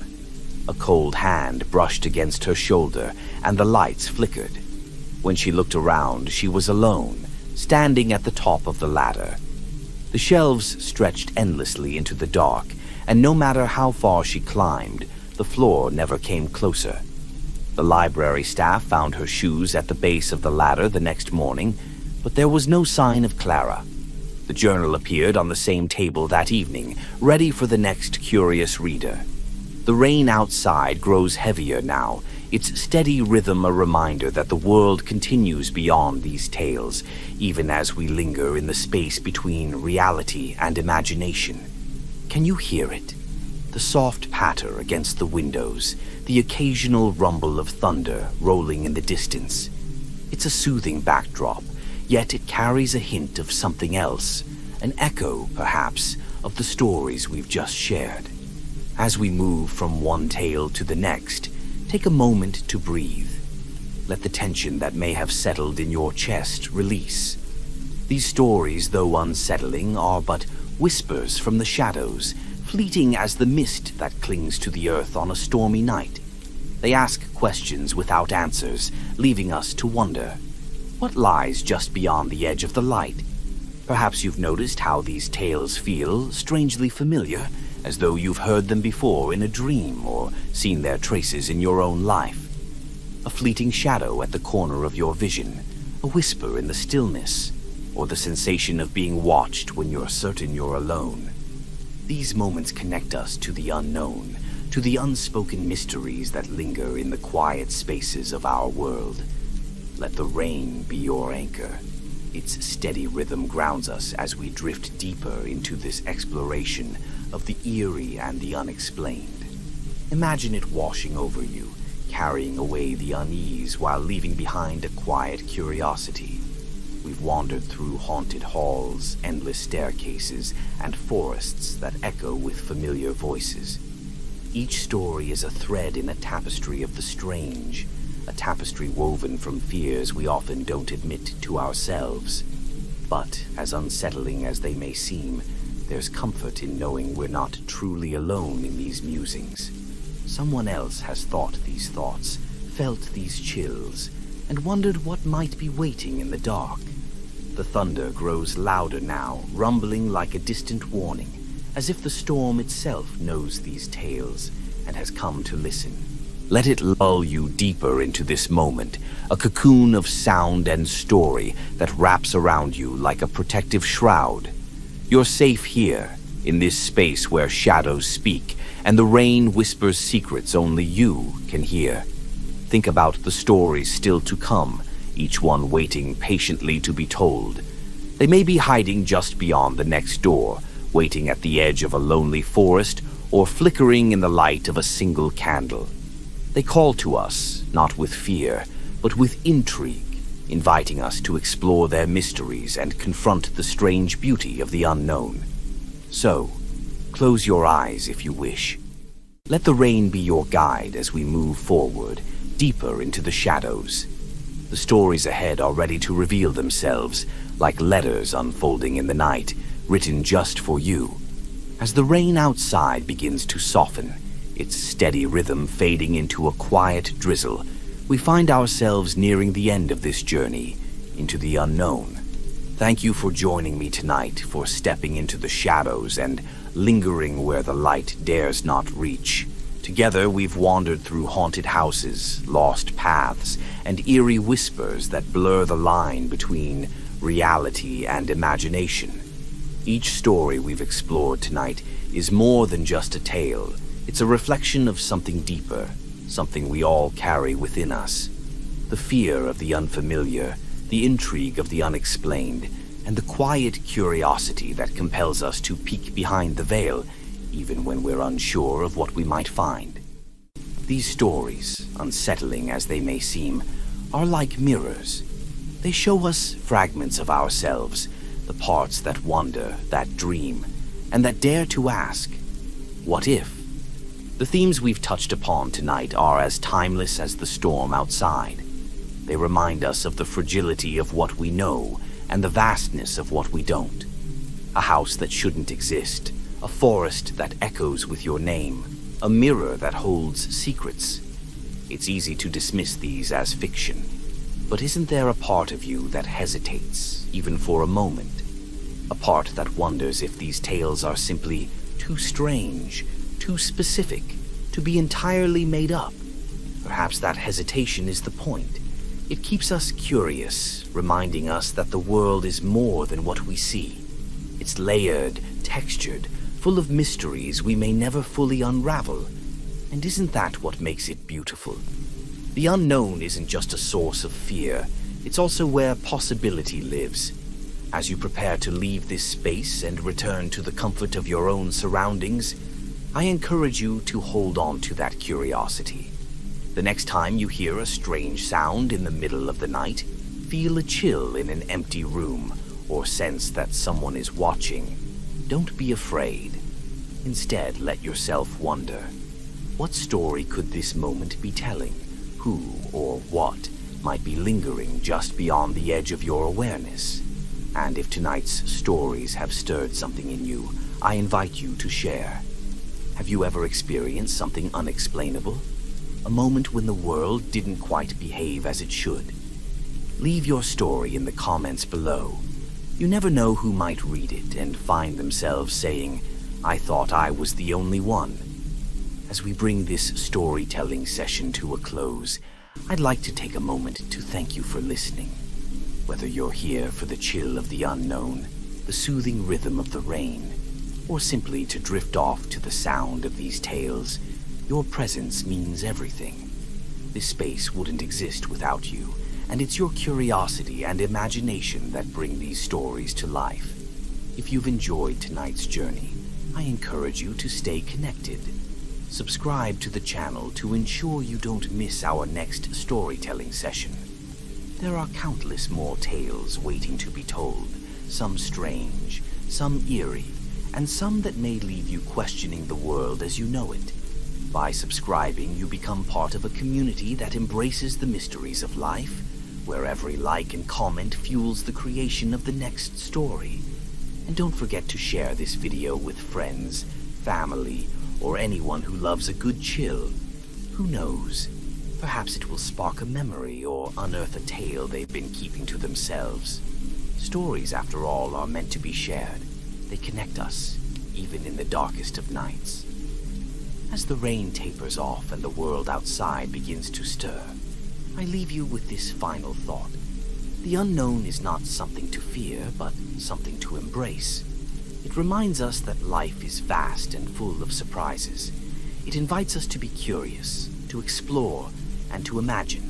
A cold hand brushed against her shoulder, and the lights flickered. When she looked around, she was alone, standing at the top of the ladder. The shelves stretched endlessly into the dark, and no matter how far she climbed, the floor never came closer. The library staff found her shoes at the base of the ladder the next morning, but there was no sign of Clara. The journal appeared on the same table that evening, ready for the next curious reader. The rain outside grows heavier now, its steady rhythm a reminder that the world continues beyond these tales, even as we linger in the space between reality and imagination. Can you hear it? The soft patter against the windows, the occasional rumble of thunder rolling in the distance. It's a soothing backdrop, yet it carries a hint of something else, an echo, perhaps, of the stories we've just shared. As we move from one tale to the next, take a moment to breathe. Let the tension that may have settled in your chest release. These stories, though unsettling, are but whispers from the shadows, fleeting as the mist that clings to the earth on a stormy night. They ask questions without answers, leaving us to wonder. What lies just beyond the edge of the light? Perhaps you've noticed how these tales feel strangely familiar, as though you've heard them before in a dream or seen their traces in your own life. A fleeting shadow at the corner of your vision, a whisper in the stillness, or the sensation of being watched when you're certain you're alone. These moments connect us to the unknown, to the unspoken mysteries that linger in the quiet spaces of our world. Let the rain be your anchor. Its steady rhythm grounds us as we drift deeper into this exploration of the eerie and the unexplained. Imagine it washing over you, carrying away the unease while leaving behind a quiet curiosity. We've wandered through haunted halls, endless staircases, and forests that echo with familiar voices. Each story is a thread in a tapestry of the strange, a tapestry woven from fears we often don't admit to ourselves. But, as unsettling as they may seem, there's comfort in knowing we're not truly alone in these musings. Someone else has thought these thoughts, felt these chills, and wondered what might be waiting in the dark. The thunder grows louder now, rumbling like a distant warning, as if the storm itself knows these tales and has come to listen. Let it lull you deeper into this moment, a cocoon of sound and story that wraps around you like a protective shroud. You're safe here, in this space where shadows speak, and the rain whispers secrets only you can hear. Think about the stories still to come, each one waiting patiently to be told. They may be hiding just beyond the next door, waiting at the edge of a lonely forest, or flickering in the light of a single candle. They call to us, not with fear, but with intrigue, inviting us to explore their mysteries and confront the strange beauty of the unknown. So, close your eyes if you wish. Let the rain be your guide as we move forward, deeper into the shadows. The stories ahead are ready to reveal themselves, like letters unfolding in the night, written just for you. As the rain outside begins to soften, its steady rhythm fading into a quiet drizzle, we find ourselves nearing the end of this journey into the unknown. Thank you for joining me tonight, for stepping into the shadows and lingering where the light dares not reach. Together, we've wandered through haunted houses, lost paths, and eerie whispers that blur the line between reality and imagination. Each story we've explored tonight is more than just a tale. It's a reflection of something deeper, something we all carry within us. The fear of the unfamiliar, the intrigue of the unexplained, and the quiet curiosity that compels us to peek behind the veil, even when we're unsure of what we might find. These stories, unsettling as they may seem, are like mirrors. They show us fragments of ourselves, the parts that wonder, that dream, and that dare to ask, what if? The themes we've touched upon tonight are as timeless as the storm outside. They remind us of the fragility of what we know and the vastness of what we don't. A house that shouldn't exist, a forest that echoes with your name, a mirror that holds secrets. It's easy to dismiss these as fiction, but isn't there a part of you that hesitates, even for a moment? A part that wonders if these tales are simply too strange, too specific, to be entirely made up? Perhaps that hesitation is the point. It keeps us curious, reminding us that the world is more than what we see. It's layered, textured, full of mysteries we may never fully unravel. And isn't that what makes it beautiful? The unknown isn't just a source of fear, it's also where possibility lives. As you prepare to leave this space and return to the comfort of your own surroundings, I encourage you to hold on to that curiosity. The next time you hear a strange sound in the middle of the night, feel a chill in an empty room, or sense that someone is watching, don't be afraid. Instead, let yourself wonder, what story could this moment be telling? Who or what might be lingering just beyond the edge of your awareness? And if tonight's stories have stirred something in you, I invite you to share. Have you ever experienced something unexplainable? A moment when the world didn't quite behave as it should? Leave your story in the comments below. You never know who might read it and find themselves saying, I thought I was the only one. As we bring this storytelling session to a close, I'd like to take a moment to thank you for listening. Whether you're here for the chill of the unknown, the soothing rhythm of the rain, or simply to drift off to the sound of these tales, your presence means everything. This space wouldn't exist without you, and it's your curiosity and imagination that bring these stories to life. If you've enjoyed tonight's journey, I encourage you to stay connected. Subscribe to the channel to ensure you don't miss our next storytelling session. There are countless more tales waiting to be told, some strange, some eerie, and some that may leave you questioning the world as you know it. By subscribing, you become part of a community that embraces the mysteries of life, where every like and comment fuels the creation of the next story. And don't forget to share this video with friends, family, or anyone who loves a good chill. Who knows? Perhaps it will spark a memory or unearth a tale they've been keeping to themselves. Stories, after all, are meant to be shared. They connect us, even in the darkest of nights. As the rain tapers off and the world outside begins to stir, I leave you with this final thought. The unknown is not something to fear, but something to embrace. It reminds us that life is vast and full of surprises. It invites us to be curious, to explore, and to imagine.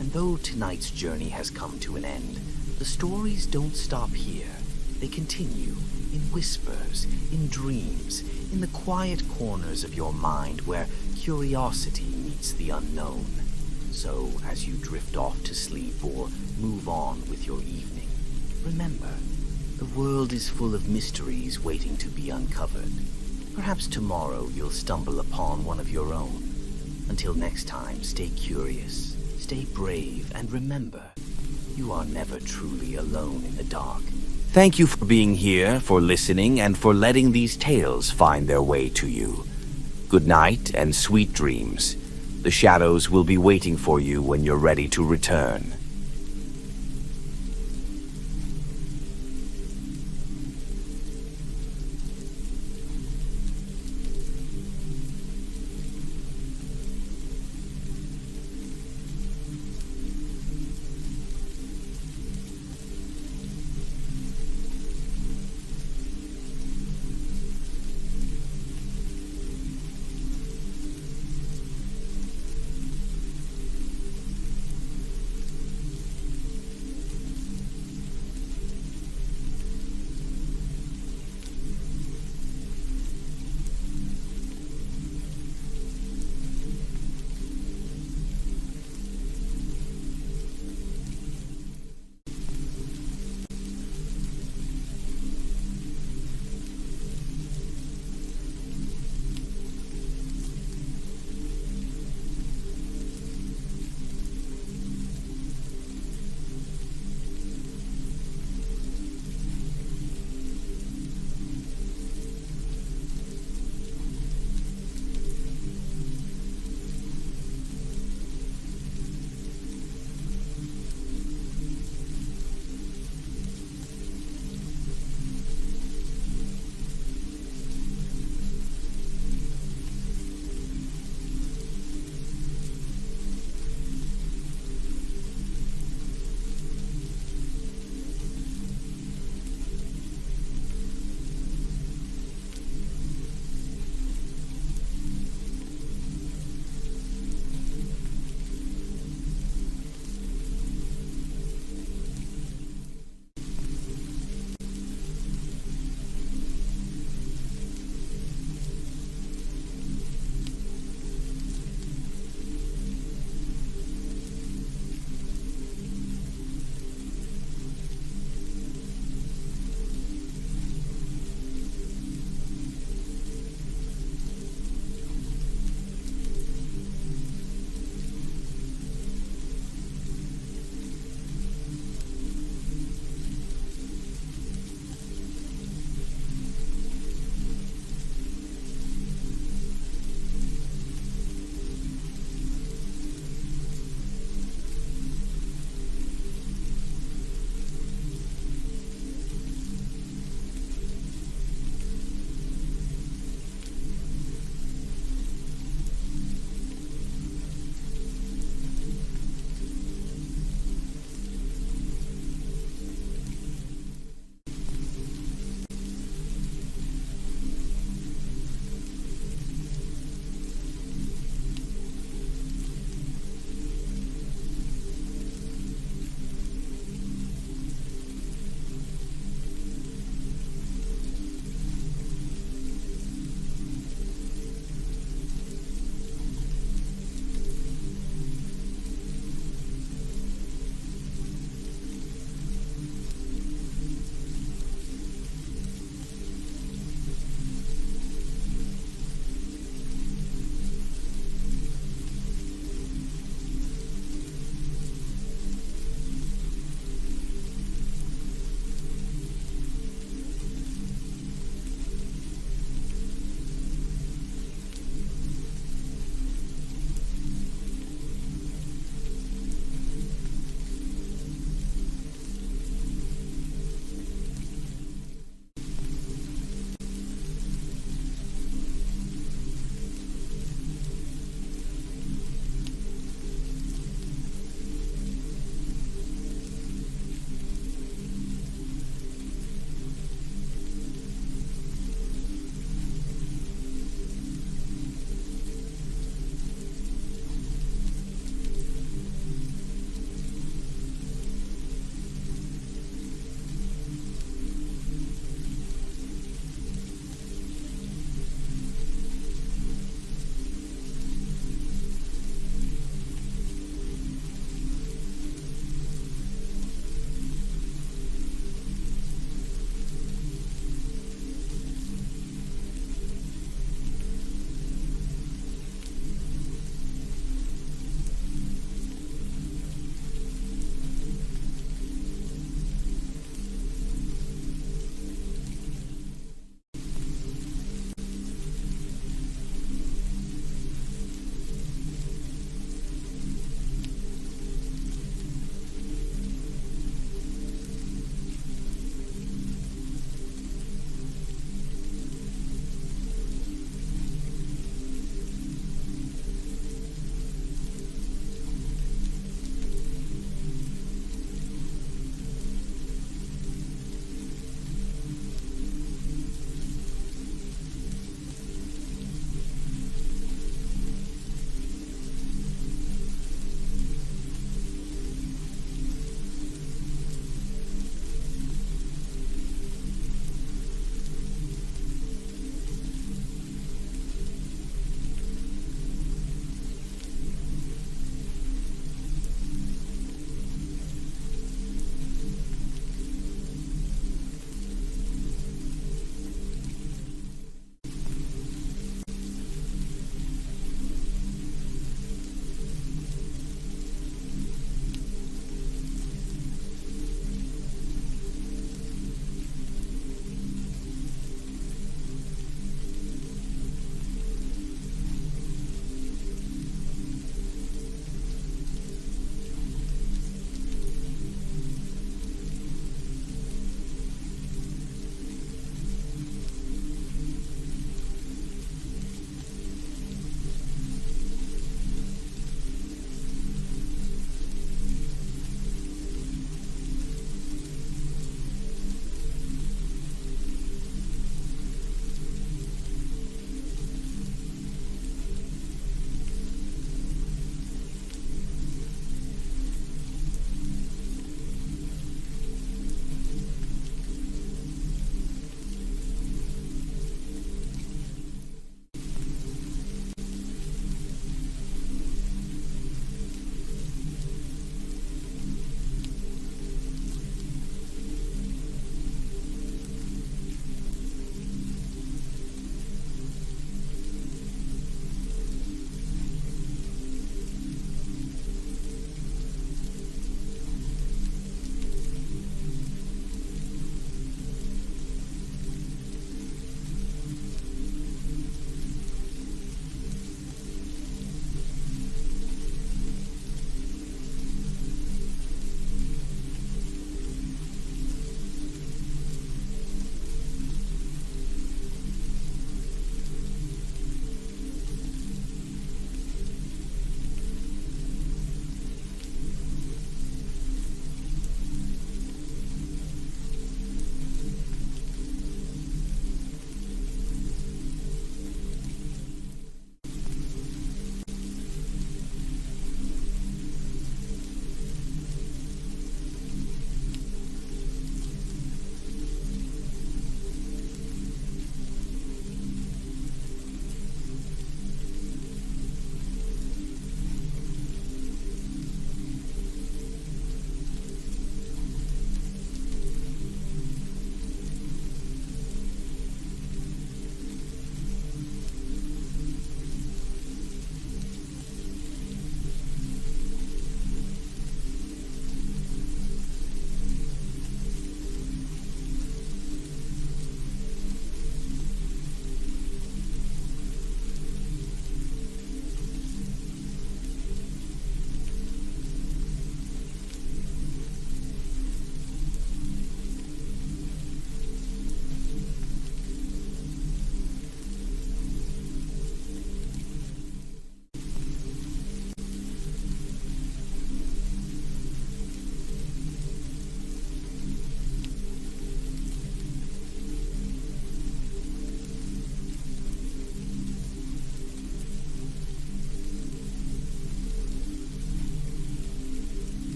And though tonight's journey has come to an end, the stories don't stop here. They continue in whispers, in dreams, in the quiet corners of your mind where curiosity meets the unknown. So, as you drift off to sleep or move on with your evening, remember, the world is full of mysteries waiting to be uncovered. Perhaps tomorrow you'll stumble upon one of your own. Until next time, stay curious, stay brave, and remember, you are never truly alone in the dark. Thank you for being here, for listening, and for letting these tales find their way to you. Good night and sweet dreams. The shadows will be waiting for you when you're ready to return.